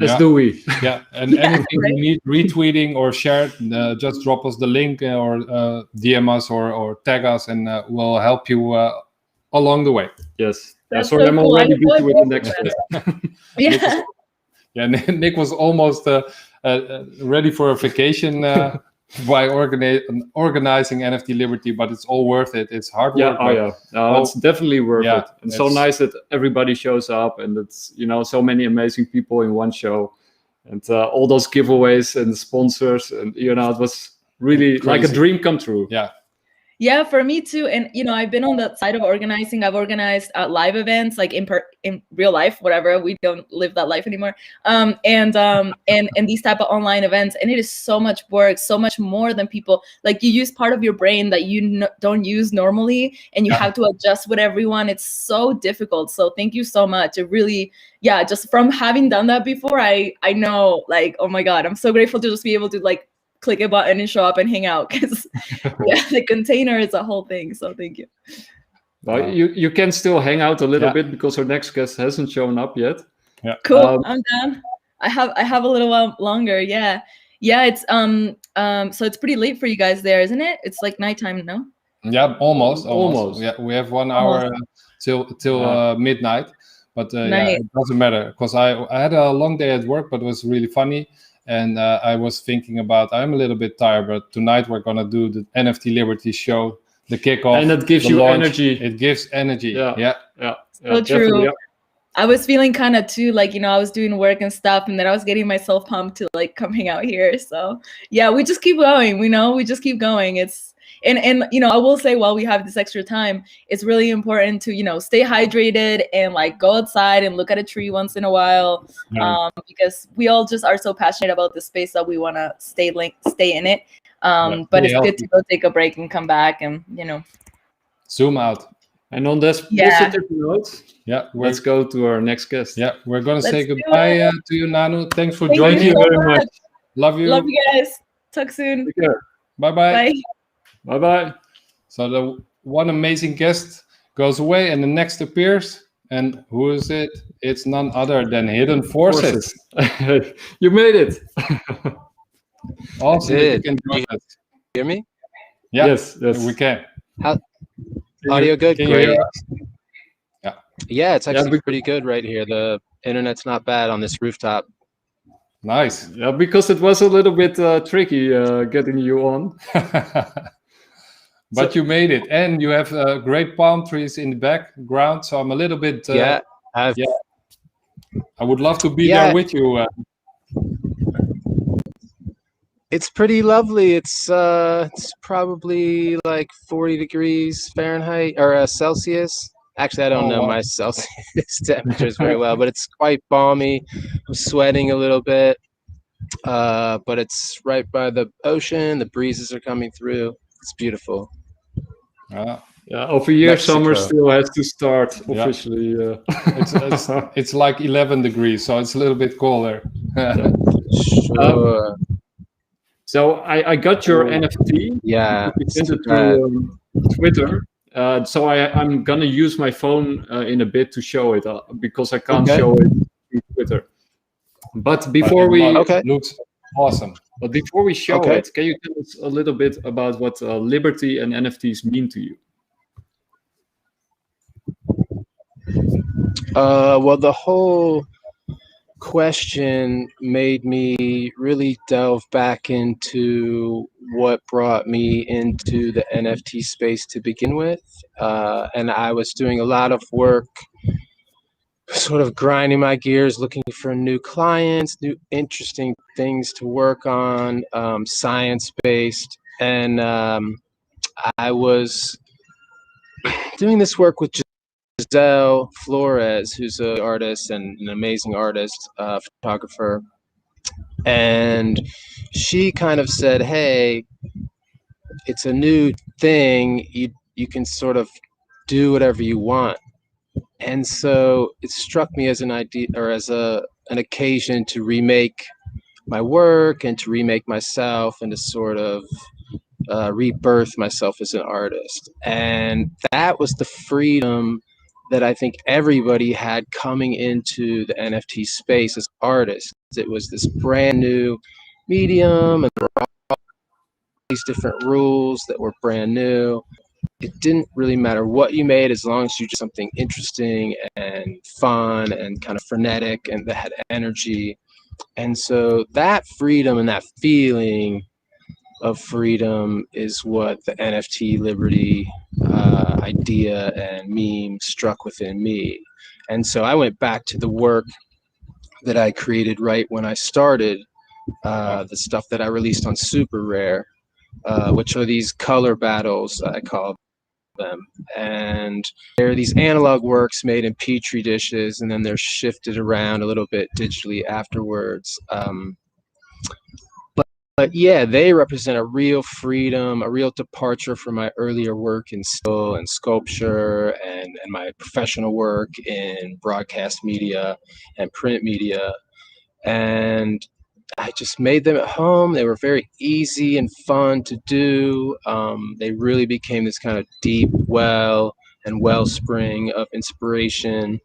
As do we. Yeah, and anything you need retweeting or share, just drop us the link or DM us or tag us, and we'll help you along the way. Yes. So I'm already busy with the next step. Yeah, Nick was almost ready for a vacation by organizing NFT Liberty, but it's all worth it. It's hard work. It's definitely worth it. And so nice that everybody shows up, and it's so many amazing people in one show, and all those giveaways and sponsors, and it was really crazy. Like a dream come true. Yeah, for me too. And I've been on the side of organizing. I've organized live events, like in real life, whatever. We don't live that life anymore. And these type of online events, and it is so much work, so much more than people. Like, you use part of your brain that you don't use normally, and you have to adjust with everyone. It's so difficult. So thank you so much. It really, just from having done that before, I know, like, oh my God, I'm so grateful to just be able to like click a button and show up and hang out, because the container is a whole thing. So thank you. Well, you can still hang out a little bit, because our next guest hasn't shown up yet. Cool. I'm down. I have a little while longer. Yeah, it's so it's pretty late for you guys there, isn't it? It's like nighttime, no? Yeah, almost. Yeah, we have 1 hour till midnight, but yeah, it doesn't matter because I had a long day at work, but it was really funny. And I was thinking about, I'm a little bit tired, but tonight we're gonna do the NFT Liberty show, the kickoff, and it gives you launch. energy. It gives energy. Yeah. So true. Yeah. I was feeling kind of too, like, you know, I was doing work and stuff, and then I was getting myself pumped to like coming out here. So yeah, we just keep going. We just keep going. It's and you know, I will say, while we have this extra time, it's really important to, you know, stay hydrated and like go outside and look at a tree once in a while, because we all just are so passionate about the space that we want to stay in it. But it's good to go take a break and come back and, you know, zoom out. And on this positive note, let's go to our next guest. Yeah, we're gonna say goodbye to you, Nanu. Thanks for joining. Thank you very much. Love you. Love you guys. Talk soon. Take care. Bye-bye. Bye. Bye-bye. So the one amazing guest goes away and the next appears. And who is it? It's none other than Hidden Forces. You made it. Awesome. You can hear me? Yeah. Yes, we can. Audio good? Can Great. you hear us? Yeah, it's actually pretty good right here. The internet's not bad on this rooftop. Nice. Yeah, because it was a little bit tricky getting you on. But you made it, and you have great palm trees in the background. So I'm a little bit. I would love to be there with you. It's pretty lovely. It's probably like 40 degrees Fahrenheit or Celsius. Actually, I don't know my Celsius temperatures very well, but it's quite balmy. I'm sweating a little bit, but it's right by the ocean. The breezes are coming through. It's beautiful. Yeah, over here, summer still has to start officially. It's like 11 degrees, so it's a little bit colder. Sure. So I got your NFT. Yeah. You sent it to Twitter. So I'm gonna use my phone in a bit to show it because I can't show it through Twitter. But before looks awesome. But before we show it, can you tell us a little bit about what Liberty and NFTs mean to you? Well, the whole question made me really delve back into what brought me into the NFT space to begin with. And I was doing a lot of work, sort of grinding my gears, looking for new clients, new interesting things to work on, science-based. And I was doing this work with Giselle Flores, who's an artist and an amazing artist, photographer. And she kind of said, hey, it's a new thing. You can sort of do whatever you want. And so it struck me as an idea, or as an occasion to remake my work and to remake myself and to sort of rebirth myself as an artist. And that was the freedom that I think everybody had coming into the NFT space as artists. It was this brand new medium, and there were all these different rules that were brand new. It didn't really matter what you made as long as you did something interesting and fun and kind of frenetic and that had energy. And so that freedom and that feeling of freedom is what the NFT Liberty idea and meme struck within me. And so I went back to the work that I created right when I started, the stuff that I released on Super Rare, which are these color battles, I call them. And they're these analog works made in Petri dishes, and then they're shifted around a little bit digitally afterwards. But yeah, they represent a real freedom, a real departure from my earlier work in still and sculpture and my professional work in broadcast media and print media. And I just made them at home. They were very easy and fun to do. They really became this kind of deep well and wellspring of inspiration.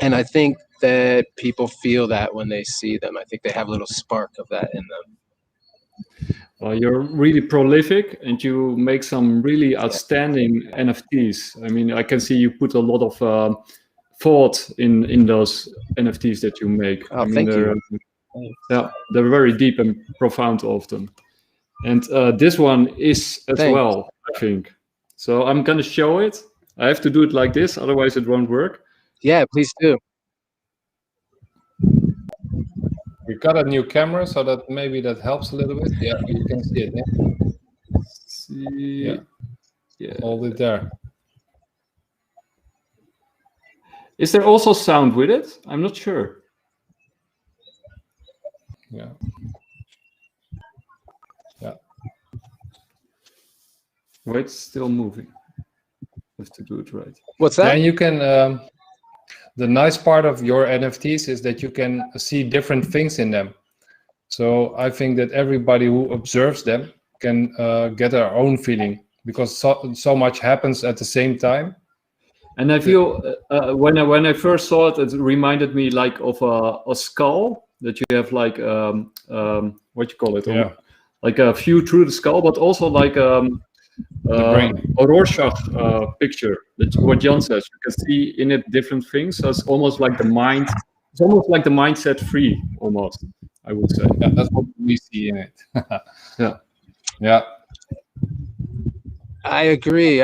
And I think that people feel that when they see them. I think they have a little spark of that in them. Well, you're really prolific, and you make some really outstanding NFTs. I mean, I can see you put a lot of thought in those NFTs that you make. Oh, I mean, thank you. Yeah, they're very deep and profound often. And this one is as Thanks. well, I think. So I'm going to show it. I have to do it like this, otherwise it won't work. Yeah, please do. We got a new camera, so that maybe that helps a little bit. Yeah, you can see it. Yeah? See, Yeah. Hold it there. Is there also sound with it? I'm not sure. Yeah. Yeah. Wait, it's still moving. Have to do it right. What's that? And you can. The nice part of your NFTs is that you can see different things in them. So I think that everybody who observes them can get their own feeling, because so much happens at the same time. And I feel when I first saw it, it reminded me like of a skull that you have like what you call it? Yeah. Like a view through the skull, but also like the brain. A Rorschach picture. That's what Jan says. You can see in it different things. So it's almost like the mind. It's almost like the mindset free, almost. I would say. Yeah, that's what we see in it. Yeah. Yeah. I agree.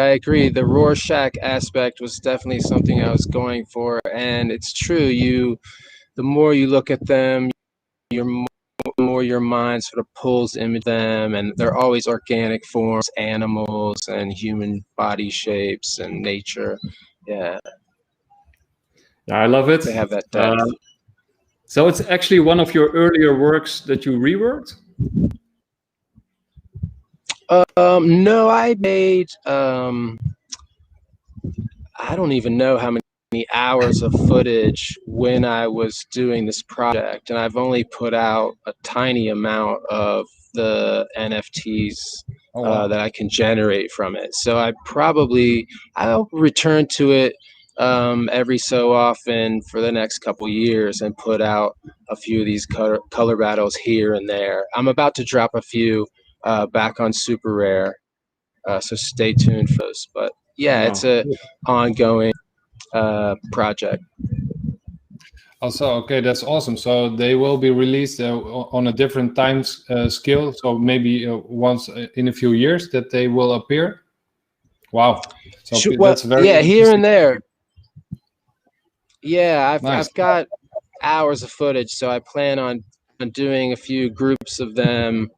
The Rorschach aspect was definitely something I was going for, and it's true. The more you look at them, more your mind sort of pulls into them, and they're always organic forms, animals and human body shapes and nature. Yeah. Yeah, I love it. They have that depth. So it's actually one of your earlier works that you reworked? No, I made I don't even know how many hours of footage when I was doing this project, and I've only put out a tiny amount of the NFTs that I can generate from it. So I'll return to it every so often for the next couple years and put out a few of these color battles here and there. I'm about to drop a few back on Super Rare, so stay tuned for those. But yeah, it's a ongoing project. Also, okay, that's awesome. So they will be released on a different time scale. So maybe once in a few years that they will appear. Wow. So that's very here and there. Yeah, Nice. I've got hours of footage, so I plan on doing a few groups of them,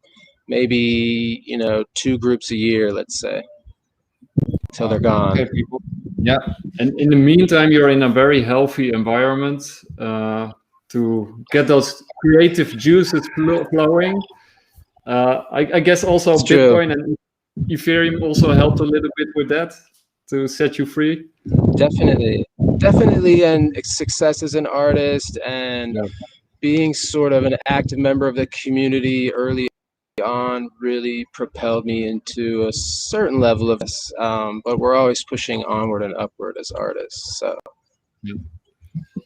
maybe 2 groups a year, let's say, till they're gone. Okay, people. Yeah. And in the meantime, you're in a very healthy environment to get those creative juices flowing. I guess also It's Bitcoin and Ethereum also helped a little bit with that to set you free. Definitely, and success as an artist and being sort of an active member of the community early on really propelled me into a certain level of this. But we're always pushing onward and upward as artists. So. Yeah,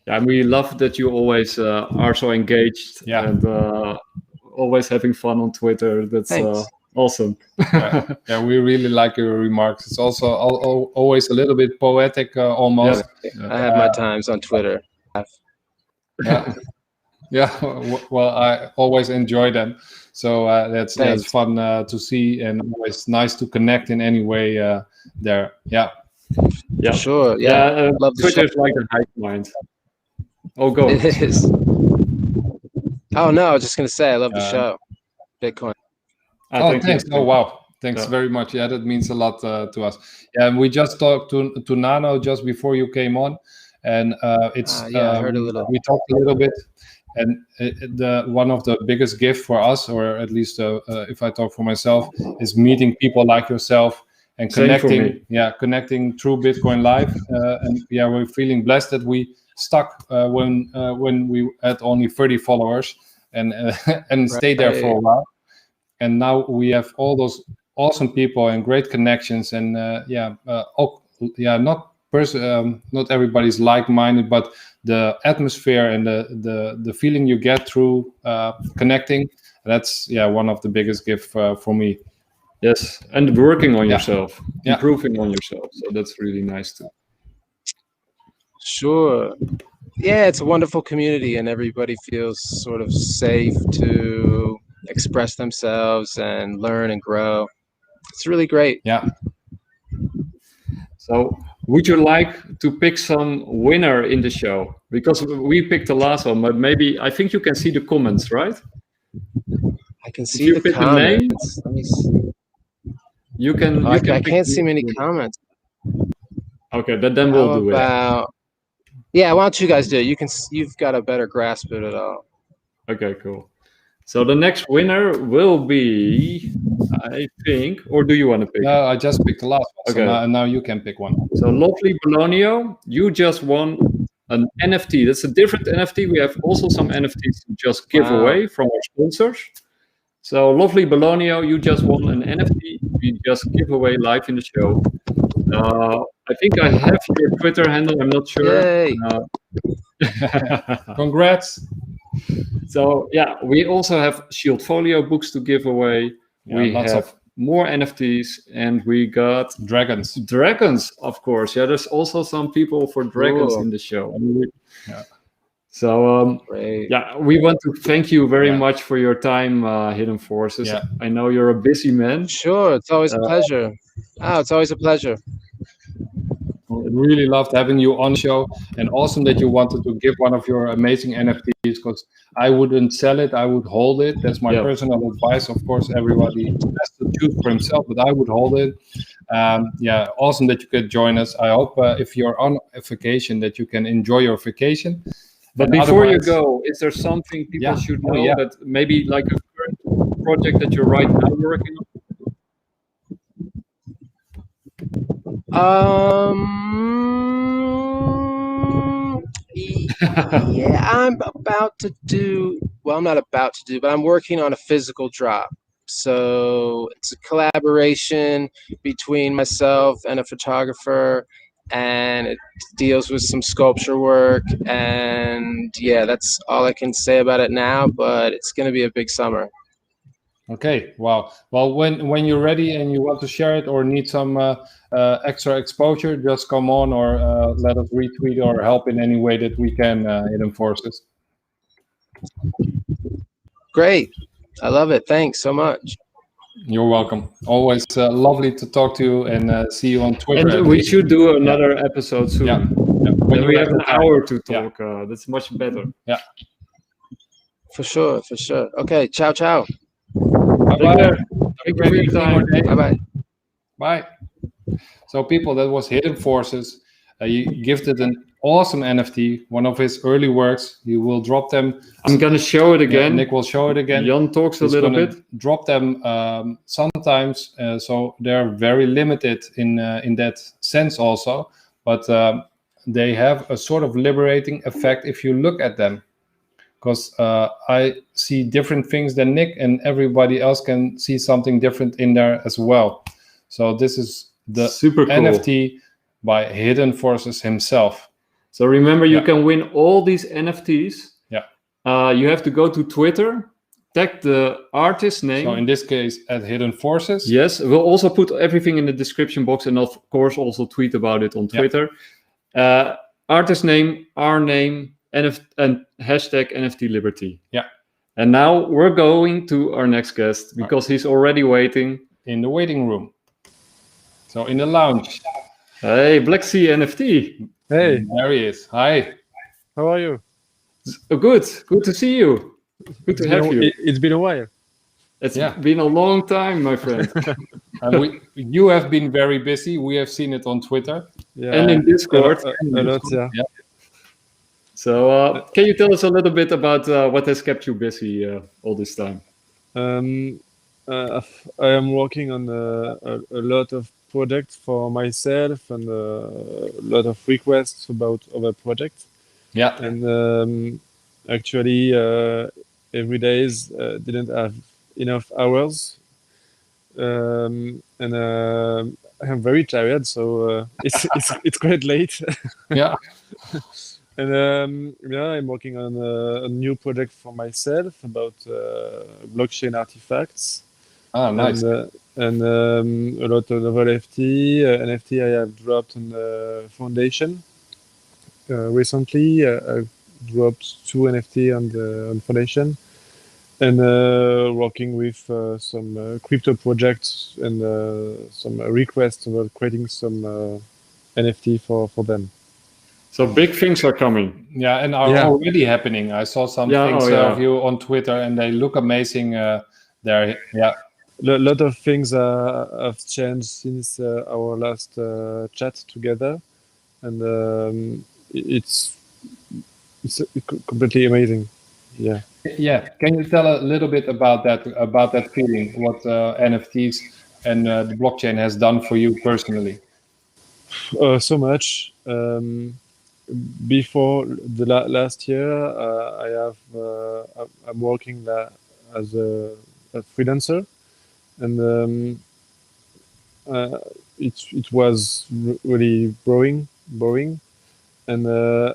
and we love that you always are so engaged and always having fun on Twitter. That's awesome. Yeah, we really like your remarks. It's also always a little bit poetic, almost. I have my times on Twitter. Yeah, well, I always enjoy them. So that's fun to see, and always nice to connect in any way there. Yeah. Sure. Yeah. Love Twitter's like a hive mind. Oh, go. It is. Oh no, I was just gonna say I love the show. Bitcoin. Thanks. Oh wow. Thanks very much. Yeah, that means a lot to us. Yeah, and we just talked to Nano just before you came on, and it's I heard a little. We talked a little bit. And one of the biggest gifts for us, or at least if I talk for myself, is meeting people like yourself and connecting. Yeah, connecting through Bitcoin Live. And yeah, we're feeling blessed that we stuck when we had only 30 followers and stayed there for a while. And now we have all those awesome people and great connections. And not everybody's like-minded, but the atmosphere and the feeling you get through connecting That's one of the biggest gifts for me. Yes, and working on yourself, Yeah. improving on yourself. So that's really nice too. Sure. Yeah, it's a wonderful community, and everybody feels sort of safe to express themselves and learn and grow. It's really great. Yeah. So would you like to pick some winner in the show? Because we picked the last one, but maybe I think you can see the comments, right? I can If see you the pick a name, comments. Let me see. you can. I pick can't see the many winner. comments. Okay, then we'll How do it. about? Yeah, why don't you guys do it? You've got a better grasp of it all. Okay, cool. So the next winner will be, I think, or do you want to pick? No, I just picked the last one. Okay. So now you can pick one. So Lovely Bologna, you just won an NFT. That's a different NFT. We have also some NFTs to just give Wow. away from our sponsors. So Lovely Bologna, you just won an NFT. We just give away live in the show. I think I have your Twitter handle. I'm not sure. Yay. Congrats. So yeah, we also have Shield Folio books to give away. Yeah, we lots have of more NFTs, and we got dragons. Dragons, of course. Yeah, there's also some people for dragons Cool. in the show. Yeah. So Great. yeah, we want to thank you very Yeah. much for your time, Hidden Forces. Yeah. I know you're a busy man. Sure, it's always a pleasure. Oh, it's always a pleasure. Really loved having you on the show, and awesome that you wanted to give one of your amazing NFTs, because I wouldn't sell it, I would hold it. That's my personal advice. Of course, everybody has to choose for himself, but I would hold it. Yeah, awesome that you could join us. I hope if you're on a vacation that you can enjoy your vacation. But And before you otherwise- go, is there something people Yeah. should Oh, know yeah. that maybe like a current project that you're right now working on? Yeah, I'm about to do, well, I'm not about to do, but I'm working on a physical drop. So it's a collaboration between myself and a photographer, and it deals with some sculpture work. And yeah, that's all I can say about it now, but it's going to be a big summer. Okay, wow. Well, when you're ready and you want to share it or need some extra exposure, just come on or let us retweet or help in any way that we can, Hidden Forces. Great. I love it. Thanks so much. You're welcome. Always lovely to talk to you and see you on Twitter. And we should do another episode soon. Yeah. When When we you have an time. hour to Yeah. talk, that's much better. Yeah. For sure. For sure. Okay. Ciao, ciao. Bye-bye. Thank you for your time. Bye-bye. Bye. So people, that was Hidden Forces. He gifted an awesome NFT, one of his early works. He will drop them. I'm going to show it again. Nick will show it again. Jan talks a He's little gonna bit. Drop them sometimes, so they're very limited in that sense also. But they have a sort of liberating effect if you look at them. Because I see different things than Nick, and everybody else can see something different in there as well. So this is the Super cool. NFT by Hidden Forces himself. So remember, you can win all these NFTs. Yeah. You have to go to Twitter, tag the artist name. So in this case, at Hidden Forces. Yes, we'll also put everything in the description box, and of course also tweet about it on Twitter. Artist name, our name, and hashtag NftLiberty. Yeah. And now we're going to our next guest because he's already waiting. In the waiting room. So in the lounge. Hey, BlackseaNFT. Hey, There he is. Hi. how are you? Good to see you. Good to have you. It's been a while. It's been a long time, my friend. You have been very busy. We have seen it on Twitter. Yeah, And in Discord. a lot, yeah. So can you tell us a little bit about what has kept you busy all this time? I am working on a lot of projects for myself and a lot of requests about other projects. Yeah. And actually, every day didn't have enough hours. And I'm very tired, so it's quite late. Yeah. And yeah, I'm working on a new project for myself about blockchain artifacts. Ah, nice. And a lot of NFT. NFT I have dropped on the foundation recently. I've dropped 2 NFT on the foundation, and working with some crypto projects and some requests about creating some NFT for them. So big things are coming. Yeah, and are already happening. I saw some things of you on Twitter, and they look amazing there. Yeah. A lot of things have changed since our last chat together, and it's completely amazing. Yeah. Yeah. Can you tell a little bit about that feeling? What NFTs and the blockchain has done for you personally? So much. Before the last year, I'm working as a freelancer, and it was really boring, and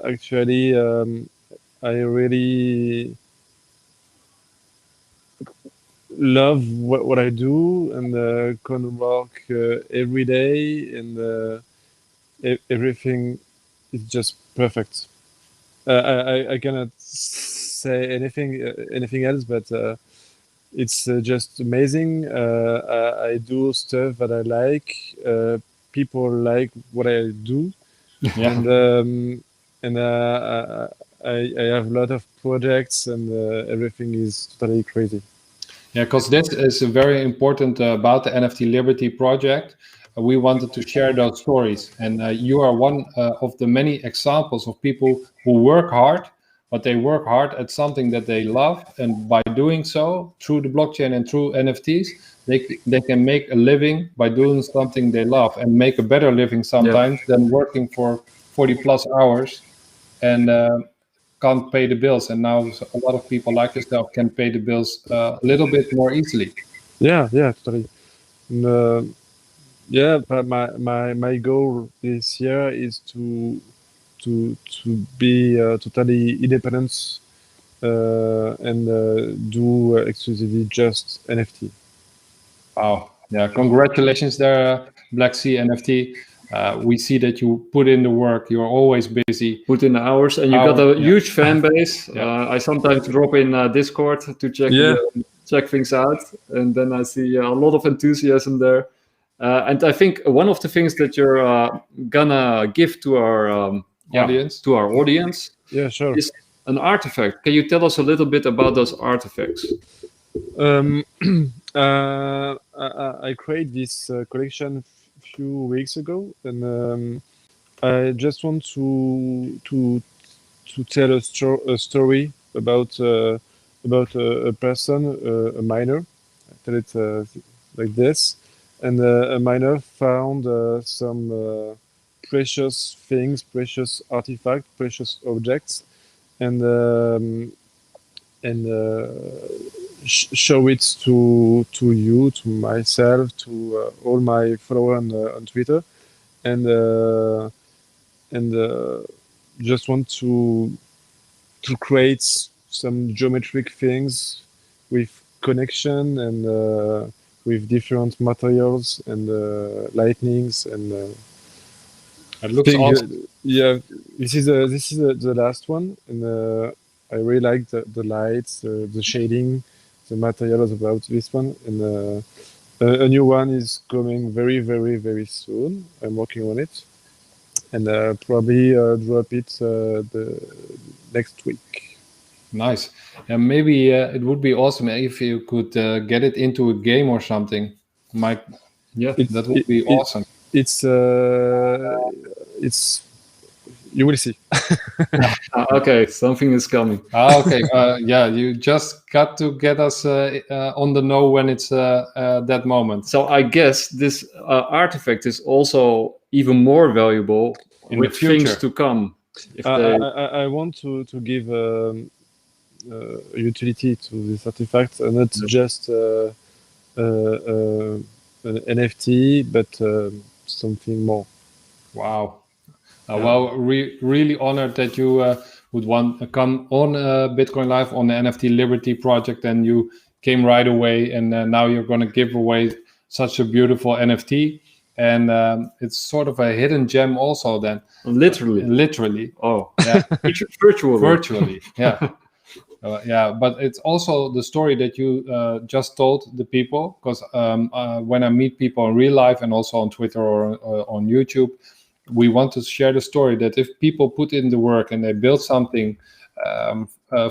actually I really love what I do, and can work every day, and everything is just perfect. I cannot say anything else, but it's just amazing. I do stuff that I like. People like what I do, and I have a lot of projects, and everything is totally crazy. Yeah, because this is very important about the NFT Liberty project. We wanted to share those stories, and you are one of the many examples of people who work hard, but they work hard at something that they love, and by doing so, through the blockchain and through NFTs, they can make a living by doing something they love, and make a better living sometimes than working for 40+ hours and can't pay the bills. And now a lot of people like yourself can pay the bills a little bit more easily. Yeah, totally. Yeah, but my goal this year is to be totally independent and do exclusively just NFT. Wow! Yeah, congratulations there, BlackseaNFT. We see that you put in the work. You're always busy. Put in the hours, and you got a huge fan base. I sometimes drop in Discord to check things out, and then I see a lot of enthusiasm there. And I think one of the things that you're gonna give to our audience, sure, is an artifact. Can you tell us a little bit about those artifacts? I created this collection a few weeks ago, and I just want to tell a story about a person, a miner. I tell it like this. And a miner found some precious things, precious artifacts, precious objects, and show it to you, to myself, to all my followers on Twitter, and just want to create some geometric things with connection and with different materials and lightnings and it looks awesome. Yeah, this is the last one, and I really like the lights, the shading, the materials about this one, and a new one is coming very, very, very soon. I'm working on it, and probably drop it the next week. Nice. And maybe it would be awesome if you could get it into a game or something. Mike, that would be awesome. It's you will see. Okay, something is coming. Okay, you just got to get us on the know when it's that moment. So I guess this artifact is also even more valuable in with the future. Things to come. I want to give utility to this artifact, and not just an NFT, but something more. Wow. Well, really honored that you would want to come on Bitcoin Live on the NFT Liberty project, and you came right away, and now you're going to give away such a beautiful NFT, and it's sort of a hidden gem also then. Literally. Oh, yeah. Virtually. Yeah. Yeah, but it's also the story that you just told the people, because when I meet people in real life and also on Twitter or on YouTube, we want to share the story that if people put in the work and they build something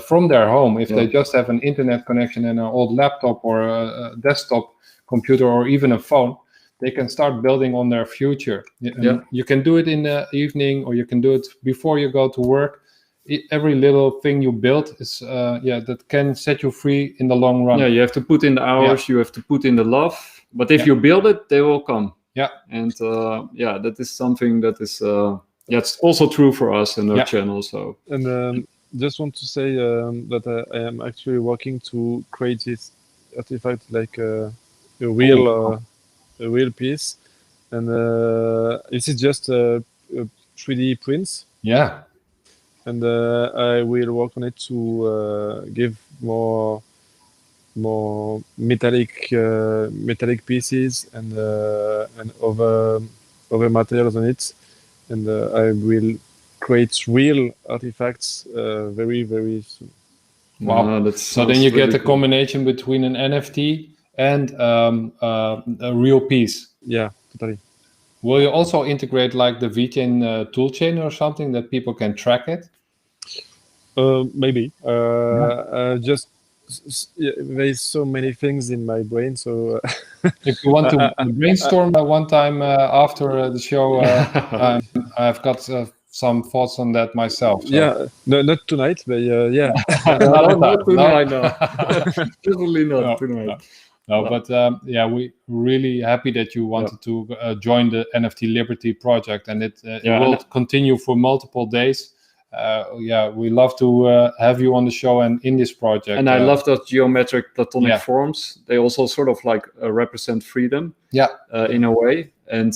from their home, if they just have an internet connection and an old laptop or a desktop computer or even a phone, they can start building on their future. You can do it in the evening, or you can do it before you go to work. Every little thing you build is that can set you free in the long run. Yeah, you have to put in the hours, you have to put in the love, but if you build it, they will come. Yeah. And that is something that is it's also true for us and our channel. So just want to say that I am actually working to create this artifact like a real piece, and this is just a 3D prints. Yeah. And I will work on it to give more metallic pieces and other materials on it, and I will create real artifacts very soon. Wow! So then you get a combination between an NFT and a real piece. Yeah, totally. Will you also integrate like the VeChain toolchain or something that people can track it? Maybe. Just there's so many things in my brain. So if you want to brainstorm one time after the show, I've got some thoughts on that myself. So. Yeah, no, not tonight, but yeah. Not tonight. No. Definitely not tonight. No, but we're really happy that you wanted to join the NFT Liberty project, and it will continue for multiple days. We love to have you on the show and in this project. And I love those geometric platonic forms. They also sort of like represent freedom in a way. And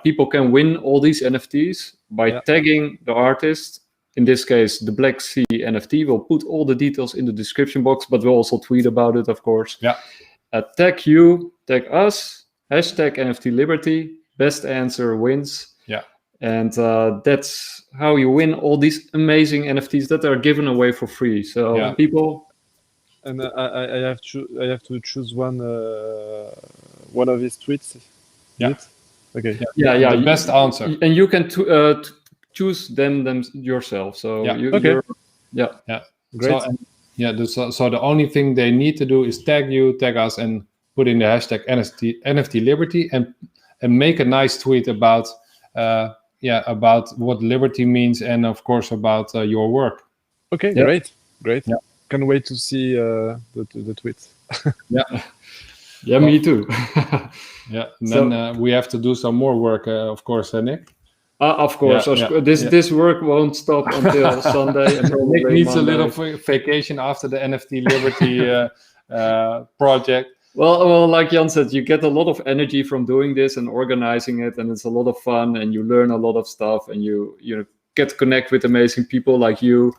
people can win all these NFTs by tagging the artist. In this case, the BlackseaNFT. We'll put all the details in the description box, but we'll also tweet about it, of course. Yeah. Tag you, tag us, hashtag NFT Liberty, best answer wins. Yeah. And that's how you win all these amazing NFTs that are given away for free. So people. And I have to choose one of these tweets. Yeah. Okay. Yeah. The best answer. And you can choose them yourself. So okay. Great. So the only thing they need to do is tag you, tag us, and put in the hashtag NFT Liberty and make a nice tweet about what liberty means, and of course about your work. Okay, great. Yeah. Can't wait to see the tweets. Yeah, me too. And then we have to do some more work, of course, Nick. Of course, this work won't stop until Sunday. And Nick needs a little vacation after the NFT Liberty project. Well, like Jan said, you get a lot of energy from doing this and organizing it, and it's a lot of fun, and you learn a lot of stuff, and you get to connect with amazing people like you.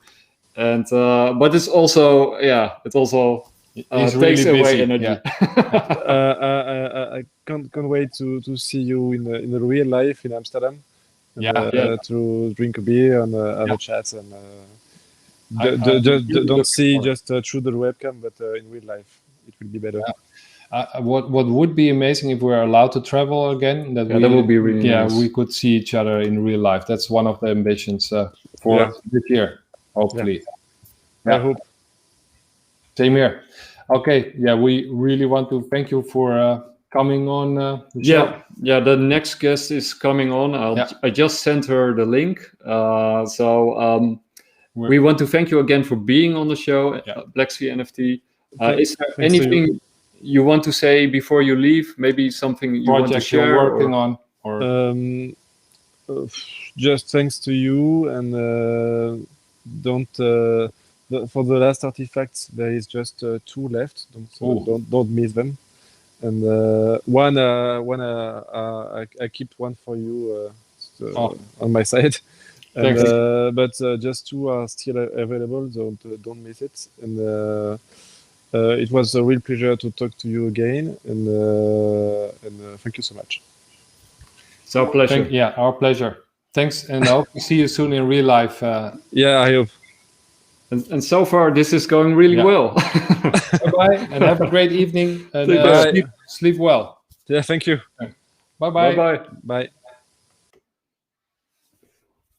And but it's also takes away energy. I can't wait to see you in the real life in Amsterdam. To drink a beer and have a chat, and don't see just through the webcam, but in real life it will be better. What would be amazing if we were allowed to travel again? That would be really nice. We could see each other in real life. That's one of the ambitions for this year, hopefully. I hope. Same here. Okay, we really want to thank you for coming on the show. The next guest is coming on. I just sent her the link. We want to thank you again for being on the show, BlackseaNFT. Is there anything you want to say before you leave? Maybe something you want to share? You're working on? Or just thanks to you, and don't... for the last artifacts, there is just 2 left. Don't miss them. And one I keep one for you on my side. And, Thanks. but just two are still available. Don't miss it. And it was a real pleasure to talk to you again. And thank you so much. It's our pleasure. Yeah, our pleasure. Thanks, and I hope to see you soon in real life. Yeah, I hope. And so far, this is going really well. Bye-bye, and have a great evening. And sleep well. Yeah, thank you. Bye-bye. Bye-bye. Bye.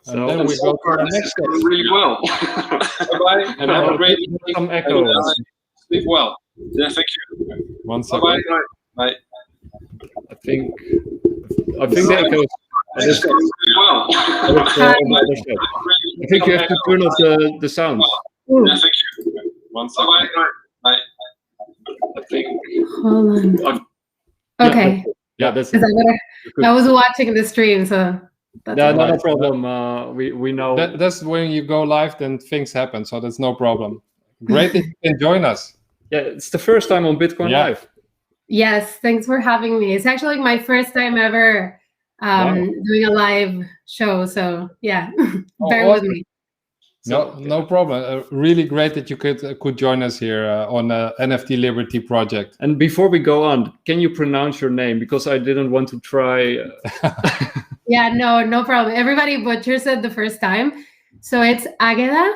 And then we go to the next step. Really well. Bye-bye, and have a great evening. Some echoes. Sleep well. Yeah, thank you. 1 second. Bye. I think the echoes. Hi. I think you have to turn off the sound. Yeah, thank you. 1 second. Bye. I think. Hold on. Okay. Yeah, that's. Is that better? I was watching the stream, so. That's No, all not right. a problem. We know. That's when you go live, then things happen, so that's no problem. Great that you can join us. Yeah, it's the first time on Bitcoin Live. Yes, thanks for having me. It's actually my first time ever doing a live show, so yeah, bear with me. No problem. Really great that you could join us here on NFT Liberty project. And before we go on, can you pronounce your name? Because I didn't want to try. Yeah, no problem. Everybody butchers it the first time. So it's Agueda.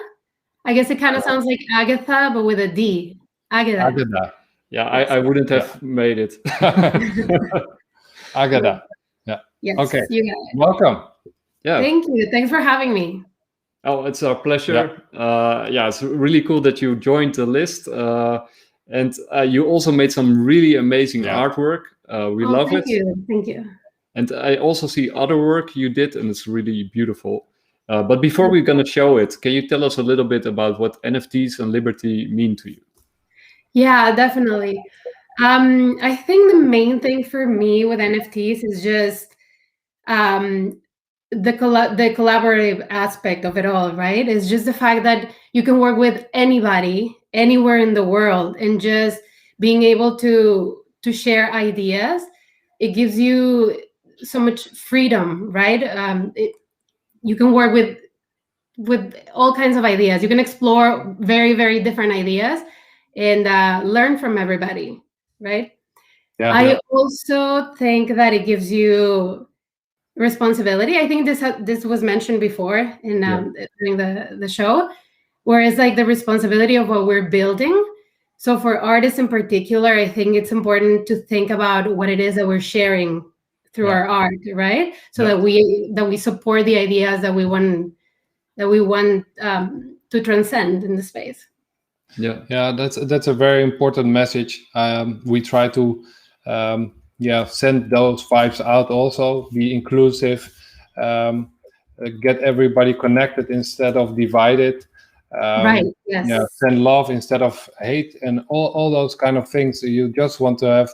I guess it kind of sounds like Agatha, but with a D. Agueda. Agueda. Yeah, I wouldn't have made it. Agueda. Yeah. Yes, Okay. you got it. Welcome. Yeah. Thank you. Thanks for having me. Oh, it's our pleasure. Yeah, it's really cool that you joined the list. And you also made some really amazing artwork. We love it. Thank you. And I also see other work you did, and it's really beautiful. But before we're going to show it, can you tell us a little bit about what NFTs and Liberty mean to you? Yeah, definitely. I think the main thing for me with NFTs is just the collaborative aspect of it all, right? It's just the fact that you can work with anybody, anywhere in the world, and just being able to share ideas. It gives you so much freedom, right? You can work with all kinds of ideas. You can explore very, very different ideas and learn from everybody, right? Yeah, I also think that it gives you responsibility. I think this was mentioned before in during the show, where it's like the responsibility of what we're building. So for artists in particular, I think it's important to think about what it is that we're sharing through our art, right? So that we support the ideas that we want to transcend in the space. Yeah, that's a very important message. We try to send those vibes out also, be inclusive, get everybody connected instead of divided. Right, yes. Yeah, send love instead of hate, and all those kind of things. You just want to have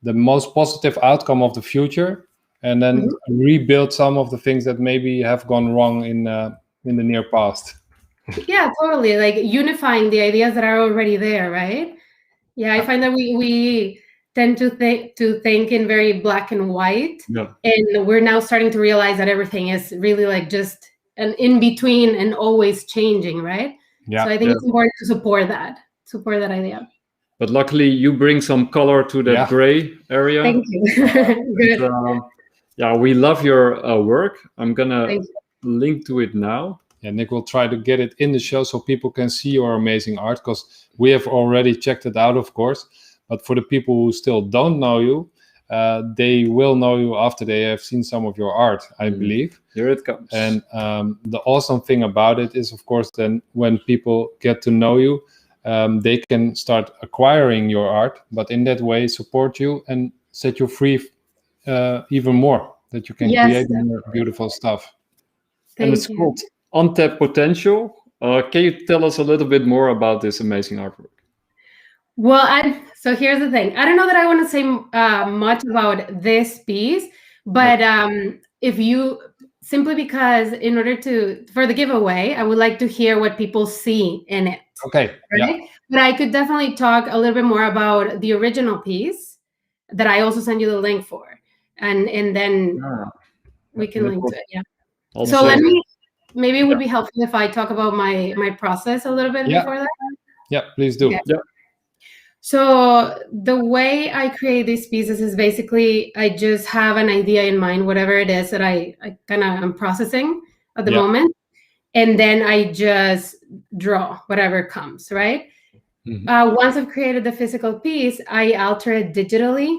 the most positive outcome of the future, and then rebuild some of the things that maybe have gone wrong in the near past. Yeah, totally. Like unifying the ideas that are already there, right? Yeah, I find that we tend to think in very black and white, and we're now starting to realize that everything is really like just an in between and always changing, right? Yeah. So I think it's important to support that idea. But luckily, you bring some color to that gray area. Thank you. Good. And, we love your work. I'm gonna link to it now. Yeah, Nick will try to get it in the show so people can see your amazing art, because we have already checked it out, of course. But for the people who still don't know you, they will know you after they have seen some of your art, I believe. Here it comes. And the awesome thing about it is, of course, then when people get to know you, they can start acquiring your art, but in that way support you and set you free even more, that you can create more beautiful stuff. And it's called Untapped Potential. Can you tell us a little bit more about this amazing artwork? Well, so here's the thing. I don't know that I want to say much about this piece, but if you simply because in order for the giveaway, I would like to hear what people see in it. Okay. Right? Yeah. But I could definitely talk a little bit more about the original piece that I also send you the link for, and then we can link to it. Yeah. Also, So maybe it would be helpful if I talk about my process a little bit before that. Yeah, please do. Okay. Yeah. So the way I create these pieces is basically I just have an idea in mind, whatever it is that I kind of am processing at the moment, and then I just draw whatever comes, right? Once I've created the physical piece, I alter it digitally,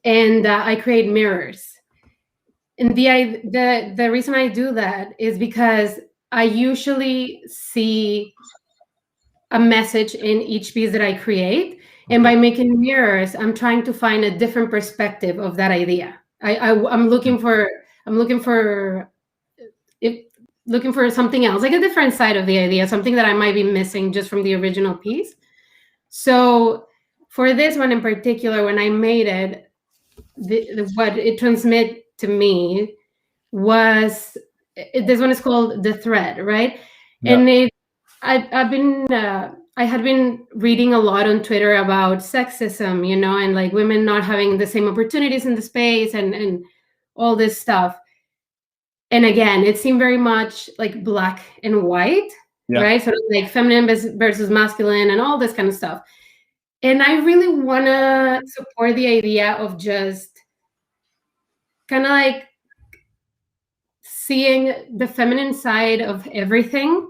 and I create mirrors. And the reason I do that is because I usually see a message in each piece that I create, and by making mirrors, I'm trying to find a different perspective of that idea. I'm looking for something else, like a different side of the idea, something that I might be missing just from the original piece. So for this one in particular, when I made it, what it transmit to me was this one is called The Thread, right? Yeah. And I had been reading a lot on Twitter about sexism, you know, and like women not having the same opportunities in the space and all this stuff. And again, it seemed very much like black and white, right? Sort of like feminine versus masculine and all this kind of stuff. And I really want to support the idea of just kind of like seeing the feminine side of everything.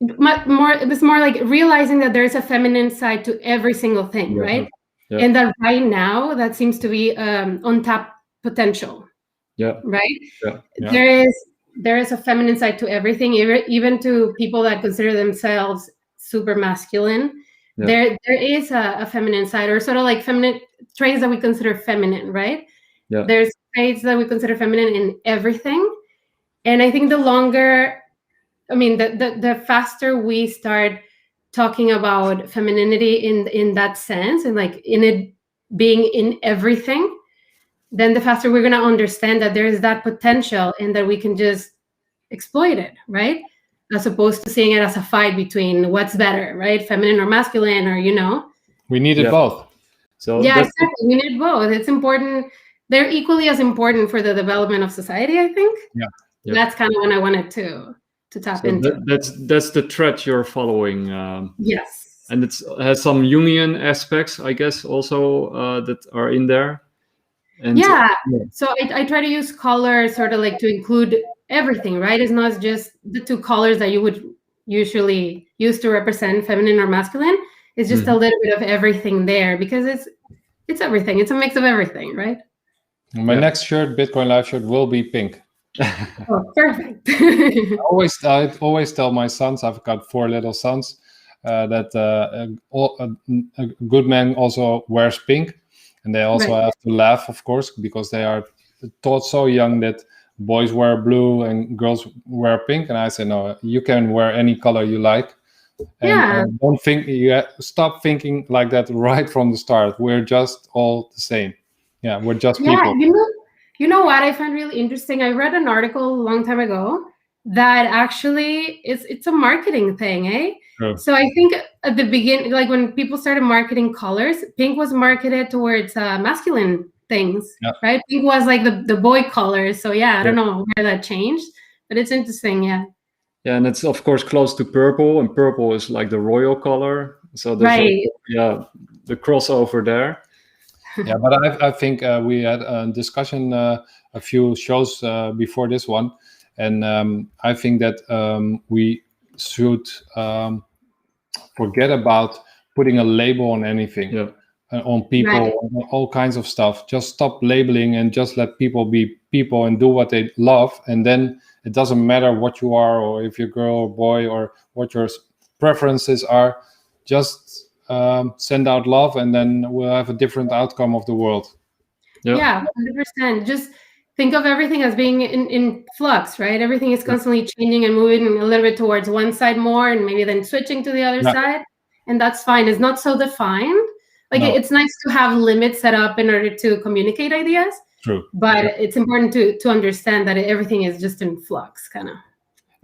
It's more like realizing that there's a feminine side to every single thing, right? Yeah. And that right now that seems to be untapped potential. Yeah. Right. Yeah. Yeah. There is a feminine side to everything, even to people that consider themselves super masculine. Yeah. There is a feminine side, or sort of like feminine traits that we consider feminine, right? Yeah. There's traits that we consider feminine in everything, and I think the faster we start talking about femininity in that sense, and like in it being in everything, then the faster we're going to understand that there is that potential and that we can just exploit it, right? As opposed to seeing it as a fight between what's better, right? Feminine or masculine, or, you know. We needed both. So yeah, exactly. We need both. It's important. They're equally as important for the development of society, I think. Yeah. That's kind of what I wanted to tap into. That's the thread you're following. Yes. And it has some Jungian aspects, I guess, also that are in there. And so I try to use color sort of like to include everything, right? It's not just the two colors that you would usually use to represent feminine or masculine. It's just a little bit of everything there, because it's everything. It's a mix of everything, right? My next shirt, Bitcoin Live shirt, will be pink. Oh, perfect. I always tell my sons, I've got 4 little sons, that a good man also wears pink. And they also have to laugh, of course, because they are taught so young that boys wear blue and girls wear pink. And I say, no, you can wear any color you like. And don't think, stop thinking like that right from the start. We're just all the same. Yeah, we're just people. You know what I find really interesting? I read an article a long time ago that actually it's a marketing thing, eh? Sure. So I think at the beginning, like when people started marketing colors, pink was marketed towards masculine things, right? Pink was like the boy color. So I don't know where that changed, but it's interesting, Yeah, and it's of course close to purple, and purple is like the royal color. So there's the crossover there. Yeah, but I think we had a discussion a few shows before this one, and I think that we should forget about putting a label on anything, on people, on all kinds of stuff. Just stop labeling and just let people be people and do what they love. And then it doesn't matter what you are, or if you're a girl or boy, or what your preferences are. Just send out love, and then we'll have a different outcome of the world. Yeah, 100%. Just think of everything as being in flux, right? Everything is constantly changing and moving a little bit towards one side more, and maybe then switching to the other side. And that's fine. It's not so defined. Like it's nice to have limits set up in order to communicate ideas. True. But it's important to understand that everything is just in flux, kind of.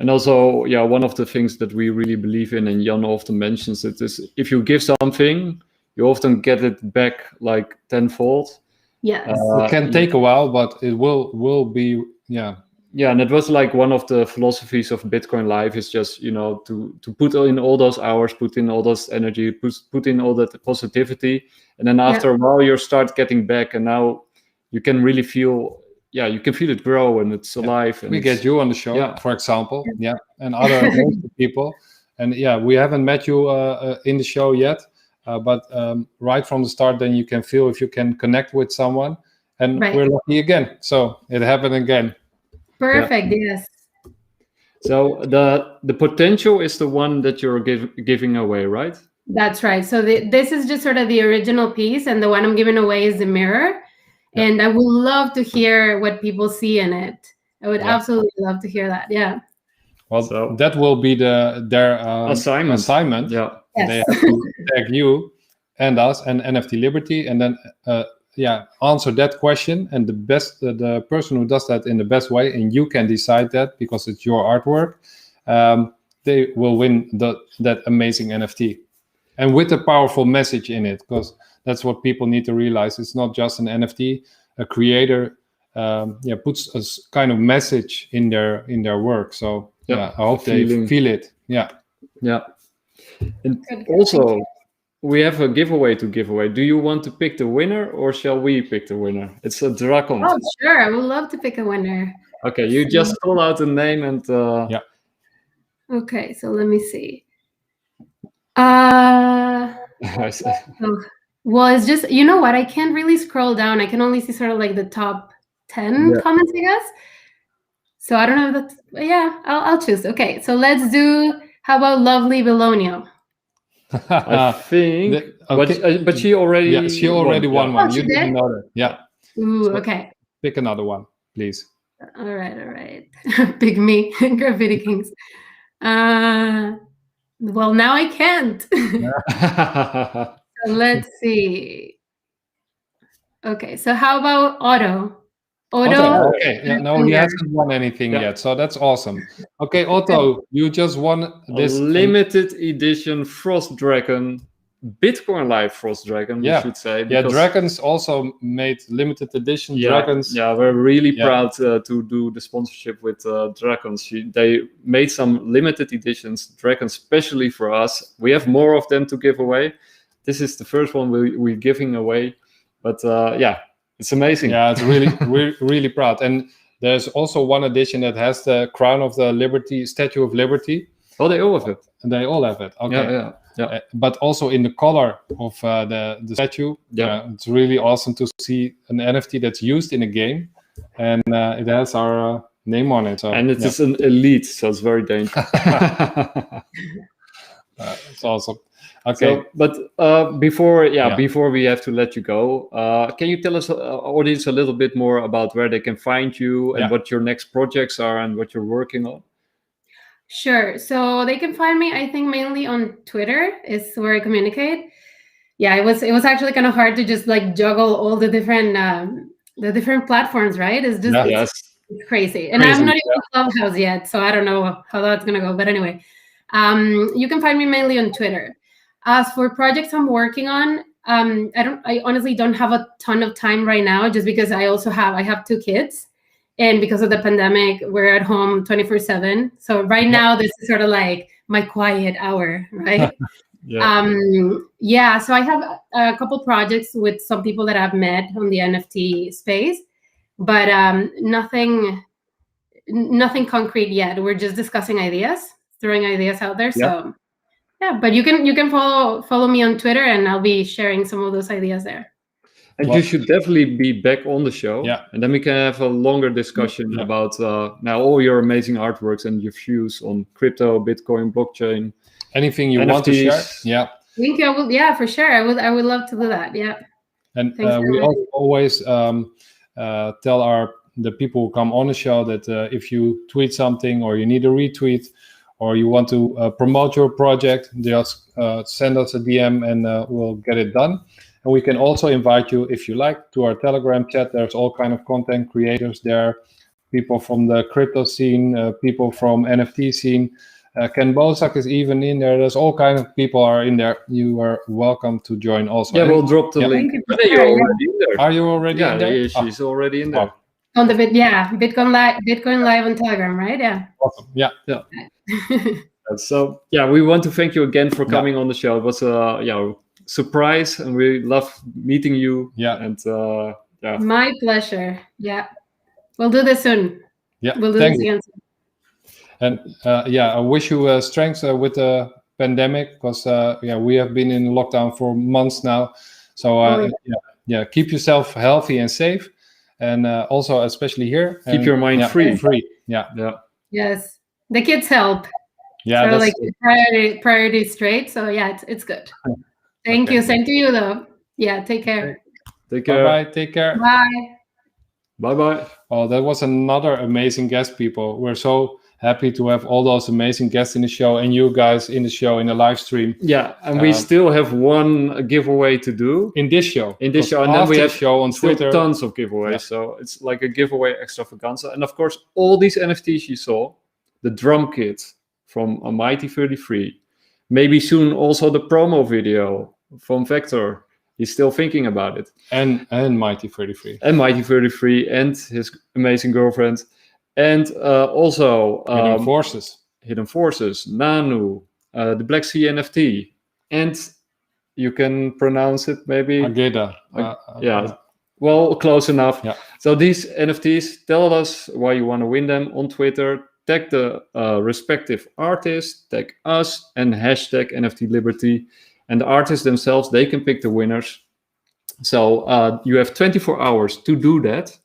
And also, one of the things that we really believe in, and Jan often mentions it, is if you give something, you often get it back like tenfold. Yes. It can take a while, but it will be, yeah. Yeah, and it was like one of the philosophies of BitCoinLive is just, to put in all those hours, put in all those energy, put in all that positivity. And then after a while, you start getting back, and now you can really feel, you can feel it grow, and it's alive. And we get you on the show, for example, and other people. And we haven't met you in the show yet, but right from the start, then you can feel if you can connect with someone. And we're lucky again. So it happened again. Perfect. Yes. So the potential is the one that you're giving away, right? That's right. So this is just sort of the original piece, and the one I'm giving away is the mirror. And I would love to hear what people see in it. I would absolutely love to hear that. Yeah. Well, that will be their assignment. Yeah. Yes. They have to tag you and us and NFT Liberty, and then answer that question. And the person who does that in the best way, and you can decide that because it's your artwork, they will win that amazing NFT, and with a powerful message in it, because that's what people need to realize. It's not just an NFT. A creator puts a kind of message in their work. So I hope they feel it. Yeah. And also, we have a giveaway to give away. Do you want to pick the winner, or shall we pick the winner? It's a dragon. Oh, sure. I would love to pick a winner. Okay, you just call out the name and... Okay, so let me see. Well, it's just, you know what? I can't really scroll down. I can only see sort of like the top 10 comments, I guess. So I don't know if that's... Yeah, I'll choose. Okay, so let's do... How about Lovely Belonio? I think, but she already won one. Oh, You didn't know that. Yeah. Ooh, so okay. Pick another one, please. All right. Pick me, Graffiti Kings. Well, now I can't. So let's see. Okay, so how about Otto? Otto. Okay. Yeah, no, he hasn't won anything yet, so that's awesome. Okay, Otto, you just won this limited edition Frost Dragon, BitCoinLive Frost Dragon, we should say. Yeah, Dragons also made limited edition dragons. Yeah, we're really proud to do the sponsorship with Dragons. They made some limited editions, dragons especially for us. We have more of them to give away. This is the first one we're giving away, but it's amazing. Yeah, it's really, we're really proud. And there's also one edition that has the crown of the Liberty, Statue of Liberty. Oh, they all have it. They all have it. Okay. Yeah. But also in the color of the statue. It's really awesome to see an NFT that's used in a game, and it has our name on it. So, and it is an elite, so it's very dangerous. It's awesome. Okay, so, but before we have to let you go, can you tell us, audience, a little bit more about where they can find you and what your next projects are and what you're working on? Sure. So they can find me, I think, mainly on Twitter is where I communicate. Yeah, it was actually kind of hard to just like juggle all the different platforms, right? It's just it's crazy. And I'm not even on Clubhouse yet, so I don't know how that's gonna go. But anyway, you can find me mainly on Twitter. As for projects I'm working on, I honestly don't have a ton of time right now, just because I have 2 kids. And because of the pandemic, we're at home 24/7. So right now, this is sort of like my quiet hour, right? So I have a couple projects with some people that I've met on the NFT space, but nothing concrete yet. We're just discussing ideas, throwing ideas out there. So but you can follow me on Twitter, and I'll be sharing some of those ideas there. And you should definitely be back on the show. And then we can have a longer discussion about now all your amazing artworks and your views on crypto, Bitcoin, blockchain. Anything you NFTs. Want to share? Thank you. I will. Yeah, for sure. I would love to do that. Yeah. And we always tell the people who come on the show that if you tweet something or you need a retweet or you want to promote your project, just send us a DM and we'll get it done. And we can also invite you, if you like, to our Telegram chat. There's all kind of content creators there, people from the crypto scene, people from NFT scene, Ken Bosak is even in there. There's all kinds of people are in there. You are welcome to join also. Yeah, we'll drop the link. Thank you. You're already in there. Are you already in there? Yeah, she's already in there. On the Bitcoin Live on Telegram, right? Yeah. Awesome. Yeah. So we want to thank you again for coming on the show. It was a surprise, and we love meeting you. Yeah. And My pleasure. Yeah. We'll do this soon. Yeah. We'll do this again soon. And I wish you strength with the pandemic, because we have been in lockdown for months now. So keep yourself healthy and safe, and also especially here, keep your mind free. Yeah. Yes, the kids help. Yeah, so like priority straight. So it's good. Thank you. Same to you though. Yeah, take care. Take care. Bye. Take care. Bye. Bye. Oh, that was another amazing guest, people. We're so happy to have all those amazing guests in the show, and you guys in the show, in the live stream. Yeah, and we still have one giveaway to do in this show. And then we have show on Twitter tons of giveaways. So it's like a giveaway extravaganza. And of course, all these NFTs you saw, the drum kit from Mighty 33, maybe soon also the promo video from Vector. He's still thinking about it. And Mighty 33. And Mighty 33 and his amazing girlfriend. And also Hidden Forces, Nanu, the BlackseaNFT, and you can pronounce it maybe Agueda. Well, close enough. Yeah. So these NFTs, tell us why you want to win them on Twitter. Tag the respective artist, tag us, and hashtag NftLiberty. And the artists themselves, they can pick the winners. So you have 24 hours to do that.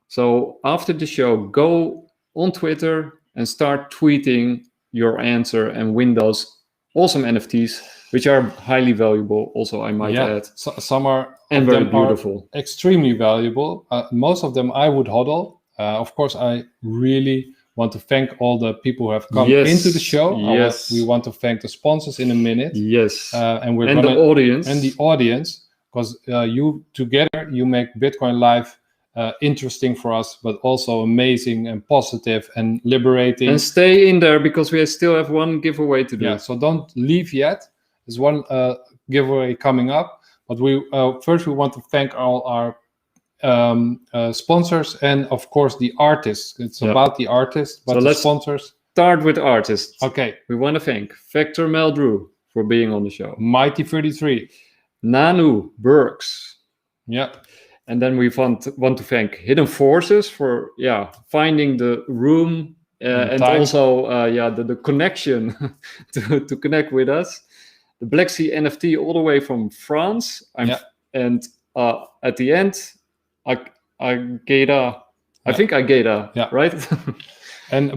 So after the show, go on Twitter and start tweeting your answer and win those awesome NFTs, which are highly valuable. Also, I might add. Some are and very beautiful, extremely valuable. Most of them I would hodl. Of course, I really want to thank all the people who have come into the show. Yes, we want to thank the sponsors in a minute. Yes, and the audience and the audience, because you together you make Bitcoin Live interesting for us, but also amazing and positive and liberating. And stay in there, because we still have one giveaway to do. Yeah, so don't leave yet. There's one giveaway coming up, but we first we want to thank all our sponsors and of course the artists. It's about the artists, but the sponsors. Start with artists. Okay, we want to thank Vector Meldrew for being on the show. Mighty 33, Nanu Berks. Yeah. And then we want to thank Hidden Forces for finding the room and also the connection to connect with us. The BlackseaNFT all the way from France. And at the end, Agueda. I think Agueda, right?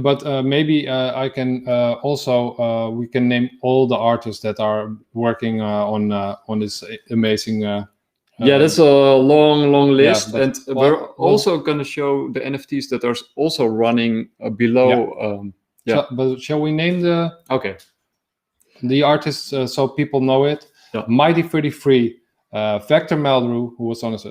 But maybe I can also we can name all the artists that are working on this amazing. That's a long list, and we're also going to show the NFTs that are also running below. But shall we name the artists so people know it? Mighty 33, Vector Meldrew, who was on us,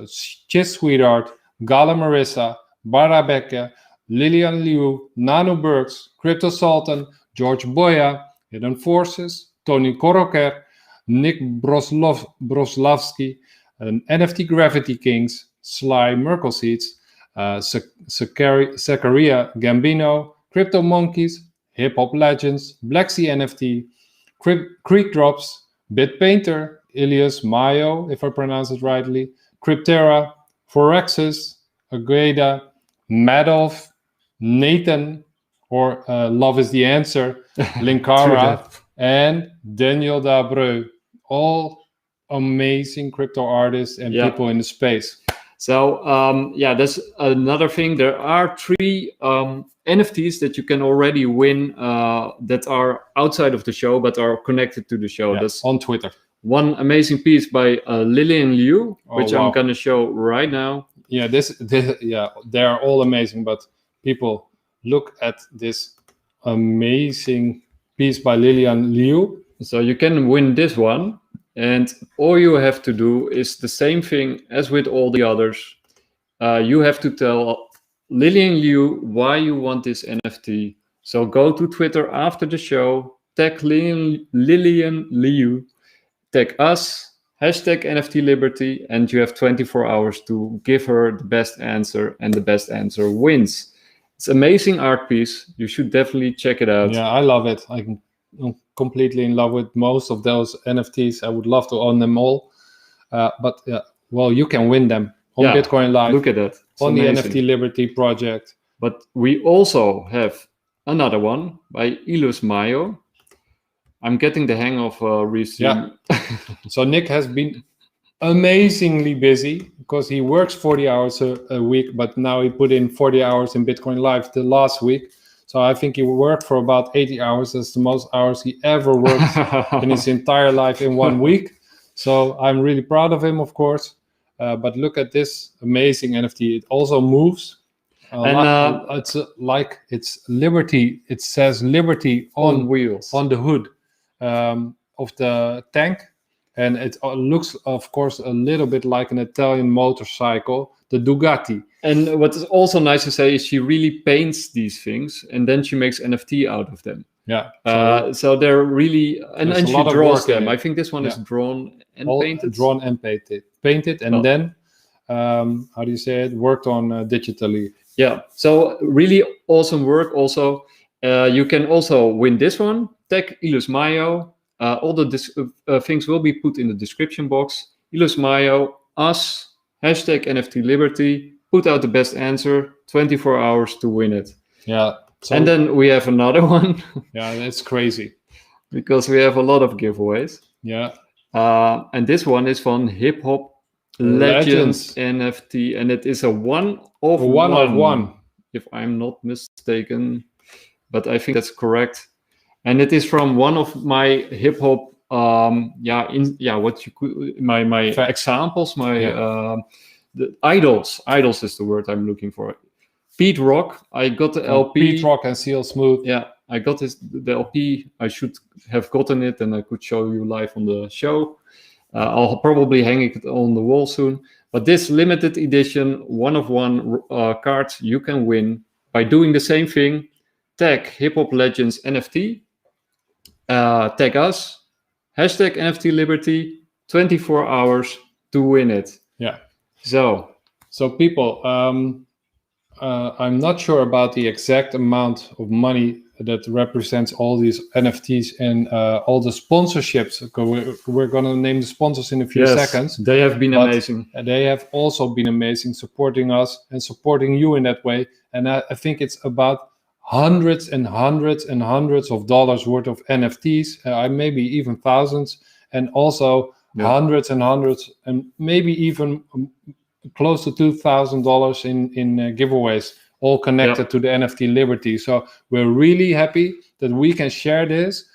Chissweetart, Gala Mirissa, Barabeke, Lillian Liu, Nanu Berks, CryptoSoltan, George Boya, Hidden Forces, Tony Corocher, Nick Broslavskiy, NFT Graffiti Kings, Merkleseeds, Zakaria Gambino, CryptomonKeys, HiphopLegends, BlackseaNFT, CreekDrops, BitPainter, IllusMayo, if I pronounce it rightly, Criptera, Forexus, Agueda, Madolf, Nathan, or Love is the Answer, Linkara, and Daniel Dabreu. All amazing crypto artists and people in the space. So that's another thing. There are 3 NFTs that you can already win that are outside of the show but are connected to the show. That's on Twitter. One amazing piece by Lillian Liu, which I'm going to show right now. Yeah, they are all amazing. But people, look at this amazing piece by Lillian Liu. So you can win this one. And all you have to do is the same thing as with all the others. You have to tell Lillian Liu why you want this NFT So go to Twitter after the show, tag Lillian Liu, tag us, hashtag NftLiberty, and you have 24 hours to give her the best answer, and the best answer wins. It's an amazing art piece. You should definitely check it out. Yeah, I love it. I'm completely in love with most of those NFTs. I would love to own them all. But well, you can win them on Bitcoin Live. Look at that. It's on amazing. the NFT Liberty project. But we also have another one by IllusMayo. I'm getting the hang of Yeah. So Nick has been amazingly busy because he works 40 hours a week, but now he put in 40 hours in Bitcoin Live the last week. So I think he worked for about 80 hours. That's the most hours he ever worked in his entire life in 1 week. So I'm really proud of him, of course. But look at this amazing NFT. It also moves. It's like it's Liberty. It says Liberty on wheels on the hood of the tank. And it looks, of course, a little bit like an Italian motorcycle, the Bugatti. And what is also nice to say is she really paints these things, and then she makes NFT out of them. Yeah. So they're really, and she draws them. I think this one is drawn and painted. Drawn and painted, and then, how do you say it? Worked on digitally. Yeah. So really awesome work. Also, you can also win this one. Tag IllusMayo. All the things will be put in the description box. IllusMayo, us, hashtag NftLiberty, put out the best answer, 24 hours to win it. Yeah. So, and then we have another one. Yeah, that's crazy. Because we have a lot of giveaways. Yeah. And this one is from HiphopLegends NFT, and it is a one of one, if I'm not mistaken. But I think that's correct. And it is from one of my hip hop, what you could, my examples, the idols. Idols is the word I'm looking for. Pete Rock. I got the LP. Pete Rock and CL Smooth. Yeah, I got the LP. I should have gotten it, and I could show you live on the show. I'll probably hang it on the wall soon. But this limited edition one of one card you can win by doing the same thing. Tag HiphopLegends NFT. Tag us, hashtag NftLiberty, 24 hours to win it. Yeah. So people, I'm not sure about the exact amount of money that represents all these NFTs and all the sponsorships. We're going to name the sponsors in a few seconds. They have been amazing. They have also been amazing, supporting us and supporting you in that way. And I think it's about hundreds and hundreds and hundreds of dollars worth of NFTs, maybe even thousands, and also hundreds and hundreds, and maybe even close to $2,000 in giveaways, all connected to the NFT Liberty. So we're really happy that we can share this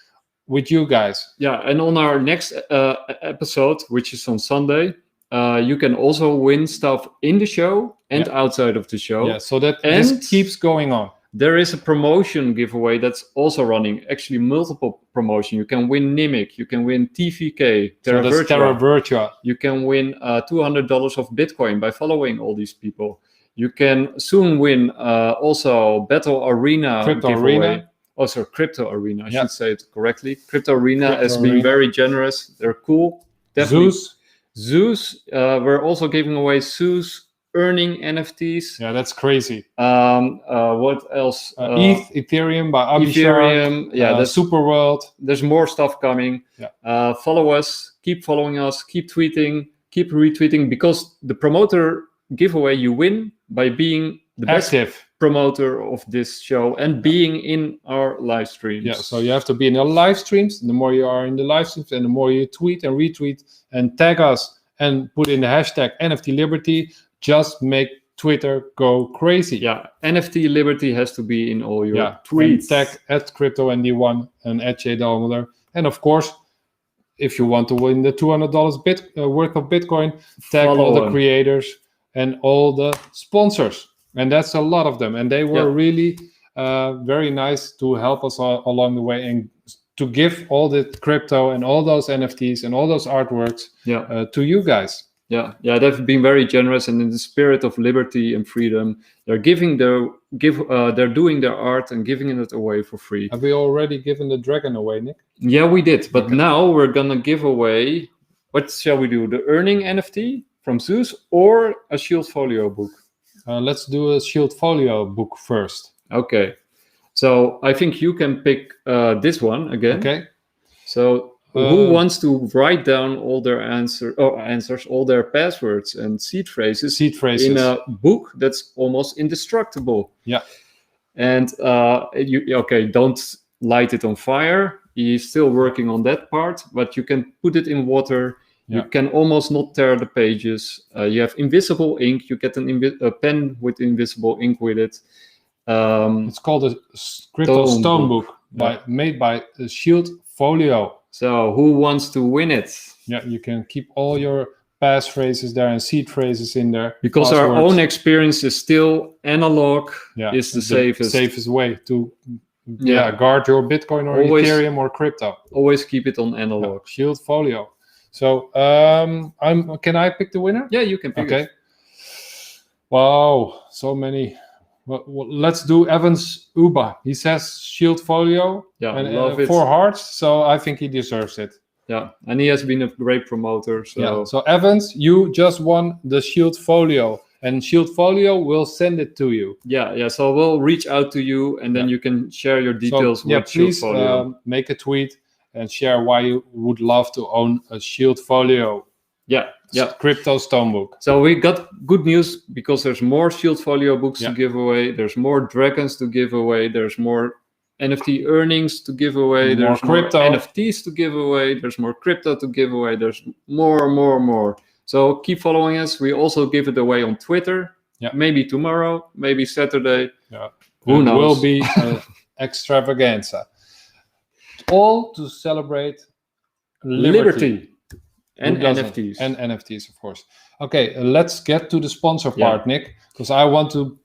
with you guys. Yeah, and on our next episode, which is on Sunday, you can also win stuff in the show and outside of the show. Yeah, so that this keeps going on. There is a promotion giveaway that's also running, actually multiple promotion. You can win Nimic, you can win TVK, Terra Virtua. You can win $200 of Bitcoin by following all these people. You can soon win also Battle Arena giveaway. Arena. Also Crypto Arena, I should say it correctly. Crypto Arena has been very generous. They're cool. Definitely. Zeus, we're also giving away Zeus earning NFTs. Yeah, that's crazy. What else? Ethereum by Abhishek. That's Superworld. There's more stuff coming. Yeah. Follow us. Keep following us. Keep tweeting. Keep retweeting, because the promoter giveaway you win by being the best promoter of this show and being in our live streams. Yeah, so you have to be in the live streams. The more you are in the live streams, and the more you tweet and retweet and tag us and put in the hashtag NftLiberty, just make Twitter go crazy. Yeah, NFT Liberty has to be in all your tweets. Tag at CryptoND1 and at JDomoler. And of course, if you want to win the $200 worth of Bitcoin, tag all the creators and all the sponsors. And that's a lot of them. And they were really very nice to help us along the way and to give all the crypto and all those NFTs and all those artworks to you guys. Yeah, they've been very generous, and in the spirit of liberty and freedom, they're giving their they're doing their art and giving it away for free. Have we already given the dragon away, Nick? Yeah, we did. But now we're gonna give away. What shall we do? The earning NFT from Zeus or a Shield Folio book? Let's do a Shield Folio book first. Okay. So I think you can pick this one again. Okay. So who wants to write down all their answers, all their passwords and seed phrases in a book that's almost indestructible? Yeah. And don't light it on fire. He's still working on that part, but you can put it in water. You can almost not tear the pages. You have invisible ink. You get a pen with invisible ink with it. It's called a Crypto Stone book made by Shield Folio. So who wants to win it? Yeah, you can keep all your passphrases there and seed phrases in there. Because our own experience is still analog. Is the safest way to guard your Bitcoin or Ethereum or crypto. Always keep it on analog. Shield Folio. So can I pick the winner? Yeah, you can pick it. Wow, so many. Well, let's do Evans Uba. He says Shield Folio and love it. 4 hearts, so I think he deserves it. Yeah, and he has been a great promoter. So Evans, you just won the Shield Folio, and Shield Folio will send it to you. Yeah. So we'll reach out to you, and then you can share your details with Shield Folio. Please make a tweet and share why you would love to own a Shield Folio. Yeah. Crypto Stone book. So we got good news because there's more Shield Folio books to give away. There's more dragons to give away. There's more NFT earnings to give away. There's more NFTs to give away. There's more crypto to give away. There's more. So keep following us. We also give it away on Twitter. Yeah. Maybe tomorrow, maybe Saturday. Yeah. Who knows? It will be an extravaganza. All to celebrate liberty. And NFTs. And NFTs, of course. Okay, let's get to the sponsor part, Nick, because I want to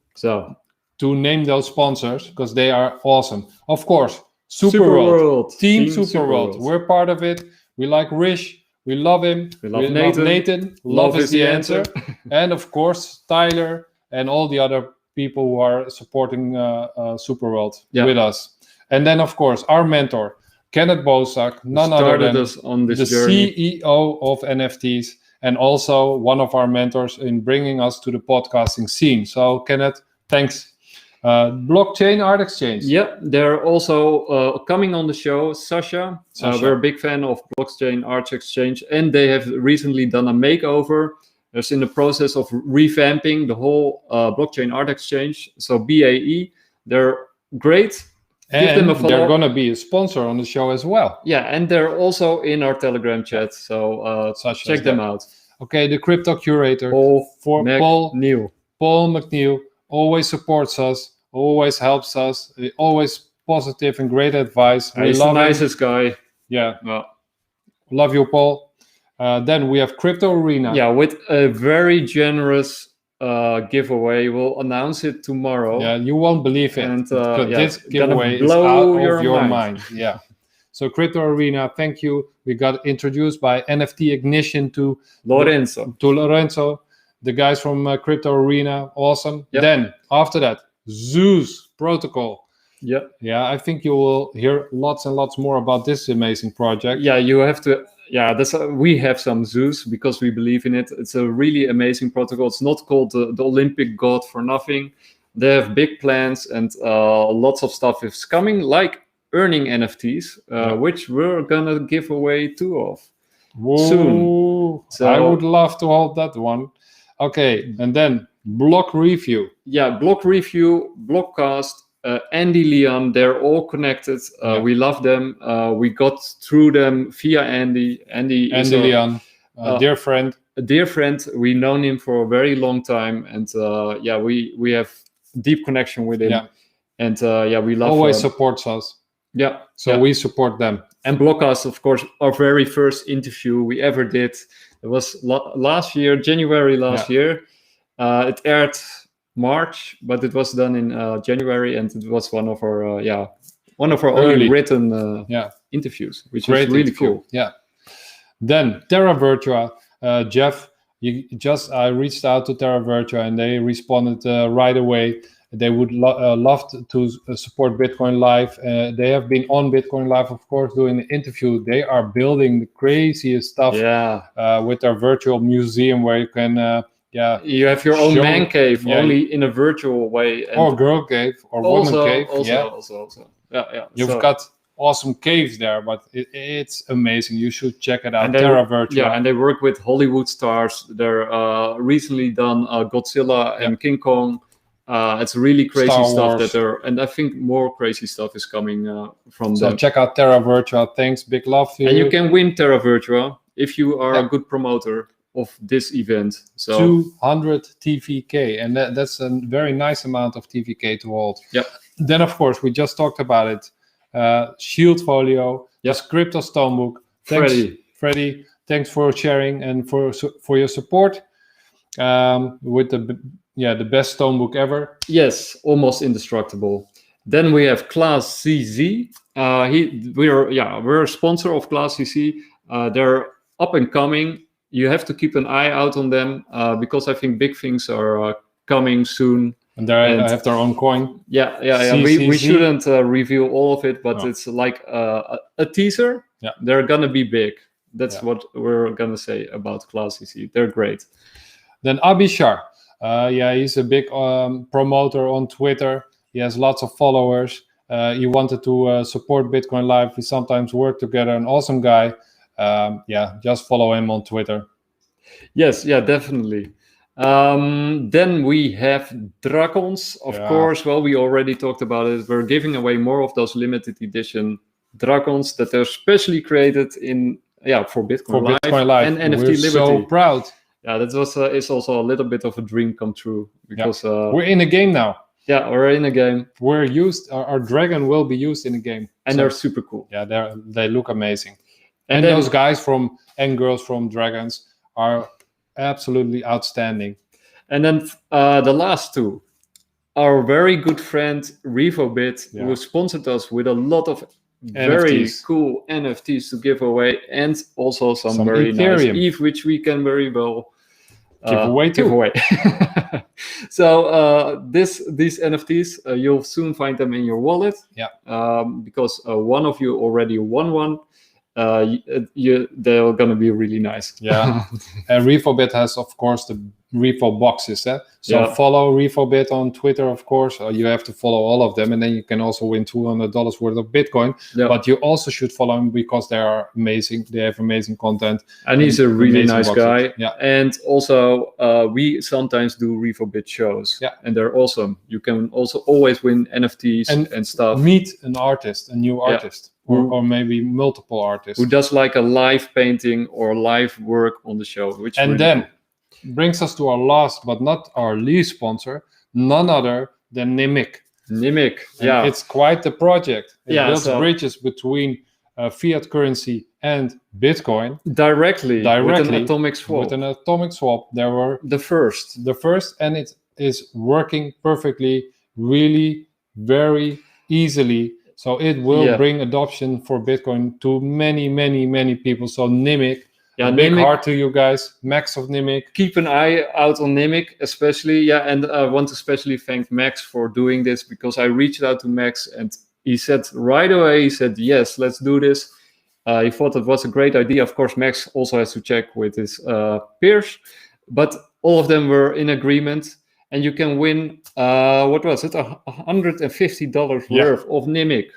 name those sponsors because they are awesome. Of course, Superworld. Team Superworld. We're part of it. We like Rish. We love him. We love Nathan. Love is the answer. And of course, Tyler and all the other people who are supporting Superworld with us. And then, of course, our mentor, Kenneth Bosak, none other than the CEO of NFTs and also one of our mentors in bringing us to the podcasting scene. So, Kenneth, thanks. Blockchain Art Exchange. Yeah, they're also coming on the show. Sasha. We're a big fan of Blockchain Art Exchange, and they have recently done a makeover. It's in the process of revamping the whole Blockchain Art Exchange. So BAE, they're great. And they're going to be a sponsor on the show as well. Yeah, and they're also in our Telegram chat. So check them out. Okay, the crypto curator, Paul McNeil, always supports us, always helps us, always positive and great advice. He's the nicest guy. Yeah. Love you, Paul. Then we have Crypto Arena. Yeah, with a very generous giveaway. We'll announce it tomorrow. Yeah, you won't believe it. And this giveaway is out of your mind. Yeah. So Crypto Arena, thank you. We got introduced by NFT Ignition to Lorenzo, the guys from Crypto Arena. Awesome. Yep. Then after that, Zeus Protocol. Yeah. Yeah, I think you will hear lots and lots more about this amazing project. Yeah, you have to. Yeah, we have some Zeus because we believe in it. It's a really amazing protocol. It's not called the Olympic God for nothing. They have big plans and lots of stuff is coming, like earning NFTs, which we're gonna give away 2 of soon. So I would love to hold that one. Okay, and then Block Review. Yeah, Block Review, Blockcast, Andy, Leon, they're all connected. We love them. We got through them via Andy. Andy Leon, a dear friend. A dear friend. We've known him for a very long time, and we have deep connection with him. Yeah. And we love. Always supports us. Yeah. So we support them. And Blockcast, of course, our very first interview we ever did. It was last year, January last year. It aired March, but it was done in January, and it was one of our only written interviews, which is really cool. Yeah. Then Terra Virtua, Jeff, I reached out to Terra Virtua, and they responded right away. They would love to support Bitcoin Live. They have been on Bitcoin Live, of course, doing the interview. They are building the craziest stuff with their virtual museum where you can you have your own man cave only in a virtual way, and or girl cave or woman cave. Also. You've got awesome caves there, but it's amazing. You should check it out. And Terra Virtua. And they work with Hollywood stars. They're recently done Godzilla and King Kong. It's really crazy stuff that and I think more crazy stuff is coming from them. So check out Terra Virtua. Thanks, big love to you. And you can win Terra Virtua if you are a good promoter of this event. So 200 TVK, and that's a very nice amount of TVK to hold. Then of course we just talked about it. Shield Folio, Crypto Stonebook. Thanks, Freddie. Thanks for sharing and for your support with the best Stonebook ever. Yes, almost indestructible. Then we have Class CZ. We're a sponsor of Class CC. They're up and coming. You have to keep an eye out on them because I think big things are coming soon. And they have their own coin. Yeah. We shouldn't reveal all of it, but it's like a teaser. Yeah. They're gonna be big. That's what we're gonna say about Class CC. They're great. Then Abishar. He's a big promoter on Twitter. He has lots of followers. He wanted to support Bitcoin Live. We sometimes work together. An awesome guy. Just follow him on Twitter. Yes, definitely. Then we have Dragons, of course. Well, we already talked about it. We're giving away more of those limited edition Dragons that are specially created for Bitcoin Live and NFT We're Liberty. So proud. Yeah, that was is also a little bit of a dream come true because we're in a game now. Yeah, we're in a game. We're used. Our dragon will be used in a game, and they're super cool. Yeah, they look amazing. And those guys and girls from Dragons are absolutely outstanding. And then the last two, our very good friend RevoBit, who sponsored us with a lot of very cool NFTs to give away, and also some very Ethereum. nice ETH, which we can very well give away. So these NFTs, you'll soon find them in your wallet. Because one of you already won one. They're gonna be really nice. And RevoBit has, of course, the Revo boxes. So follow RevoBit on Twitter, of course. You have to follow all of them, and then you can also win $200 worth of Bitcoin. But you also should follow him because they are amazing. They have amazing content, and he's a really nice guy. Yeah. And also we sometimes do RevoBit shows. And they're awesome. You can also always win NFTs and stuff. Meet an artist, a new artist. Or maybe multiple artists who does like a live painting or live work on the show, which brings us to our last but not our least sponsor, none other than Nimic. It's quite the project. It builds bridges between fiat currency and Bitcoin directly with an atomic swap. They were the first, and it is working perfectly, really very easily. So it will bring adoption for Bitcoin to many, many, many people. So Nimic, big heart to you guys. Max of Nimic. Keep an eye out on Nimic, especially. And I want to especially thank Max for doing this, because I reached out to Max and he said right away, yes, let's do this. He thought it was a great idea. Of course, Max also has to check with his peers, but all of them were in agreement. And you can win, what was it, $150 worth of Nimic.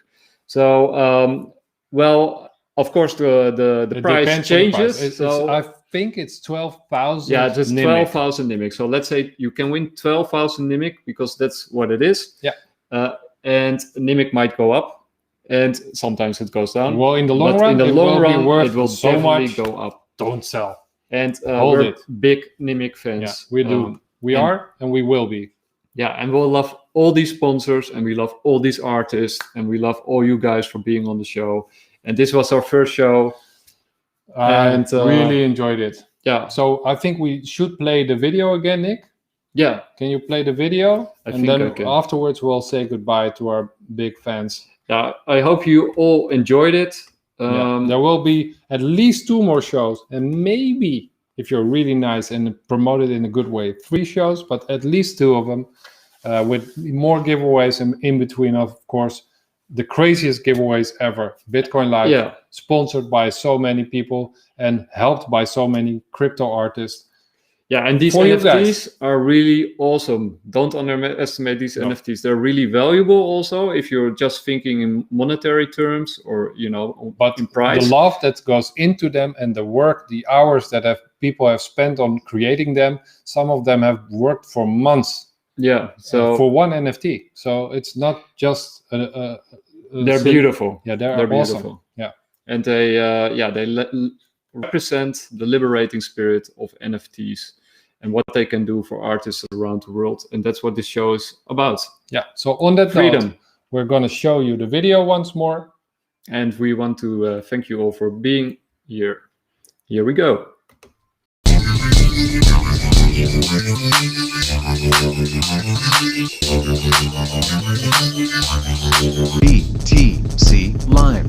So, of course, the price changes. I think it's 12,000. Yeah, just 12,000 Nimic. So let's say you can win 12,000 Nimic because that's what it is. And Nimic might go up, and sometimes it goes down. Well, in the long run, it will so definitely much. go up. Don't sell. And we're big Nimic fans. Yeah, we do. We are, and we will be. Yeah, and we'll love all these sponsors, and we love all these artists, and we love all you guys for being on the show. And this was our first show. And really enjoyed it. Yeah. So I think we should play the video again, Nick. Yeah. Can you play the video? And then afterwards we'll say goodbye to our big fans. Yeah, I hope you all enjoyed it. There will be at least 2 more shows, and maybe, if you're really nice and promote it in a good way, 3 shows, but at least 2 of them. with more giveaways in between, of course. The craziest giveaways ever. Bitcoin Live, sponsored by so many people and helped by so many crypto artists. Yeah, and these For you NFTs are really awesome. Don't underestimate these NFTs. They're really valuable also if you're just thinking in monetary terms or, but in price. The love that goes into them and the work, the hours that people have spent on creating them, some of them have worked for months. Yeah, so for one NFT. So it's not just they're beautiful. Yeah, they're beautiful. Awesome. Yeah, and they represent the liberating spirit of NFTs and what they can do for artists around the world. And that's what this show is about. Yeah. So on that note, we're going to show you the video once more. And we want to thank you all for being here. Here we go. BTC Live.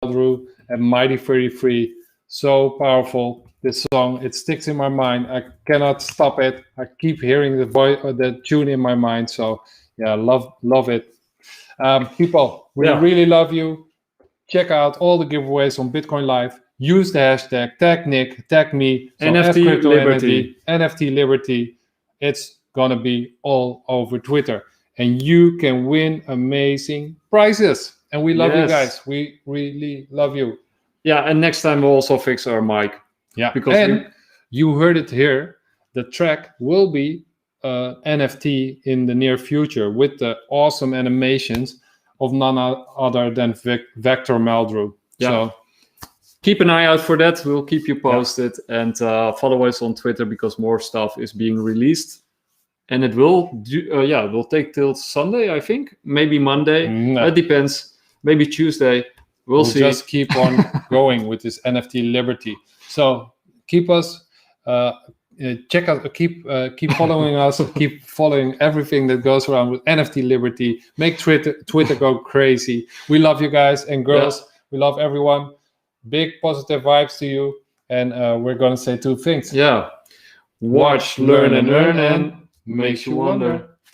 Meldrew and Mighty 33, so powerful. This song, it sticks in my mind. I cannot stop it. I keep hearing the voice, the tune in my mind. So yeah, love it. People, we really love you. Check out all the giveaways on Bitcoin Live. Use the hashtag, tag Nick, tag me. So NftLiberty. NftLiberty. It's gonna be all over Twitter, and you can win amazing prizes. And we love you guys. We really love you. Yeah, and next time we'll also fix our mic. Yeah, because you heard it here. The track will be NFT in the near future with the awesome animations of none other than Vector Meldrew. Yeah. So keep an eye out for that. We'll keep you posted and follow us on Twitter because more stuff is being released. And it will, it will take till Sunday, I think. Maybe Monday. No. It depends. Maybe Tuesday. We'll see. Just keep on going with this NFT Liberty. So keep us, check out, keep following us, keep following everything that goes around with NFT Liberty. Make Twitter go crazy. We love you guys and girls. Yeah. We love everyone. Big positive vibes to you. And we're going to say two things. Yeah. Watch, learn, and earn, and makes you wonder.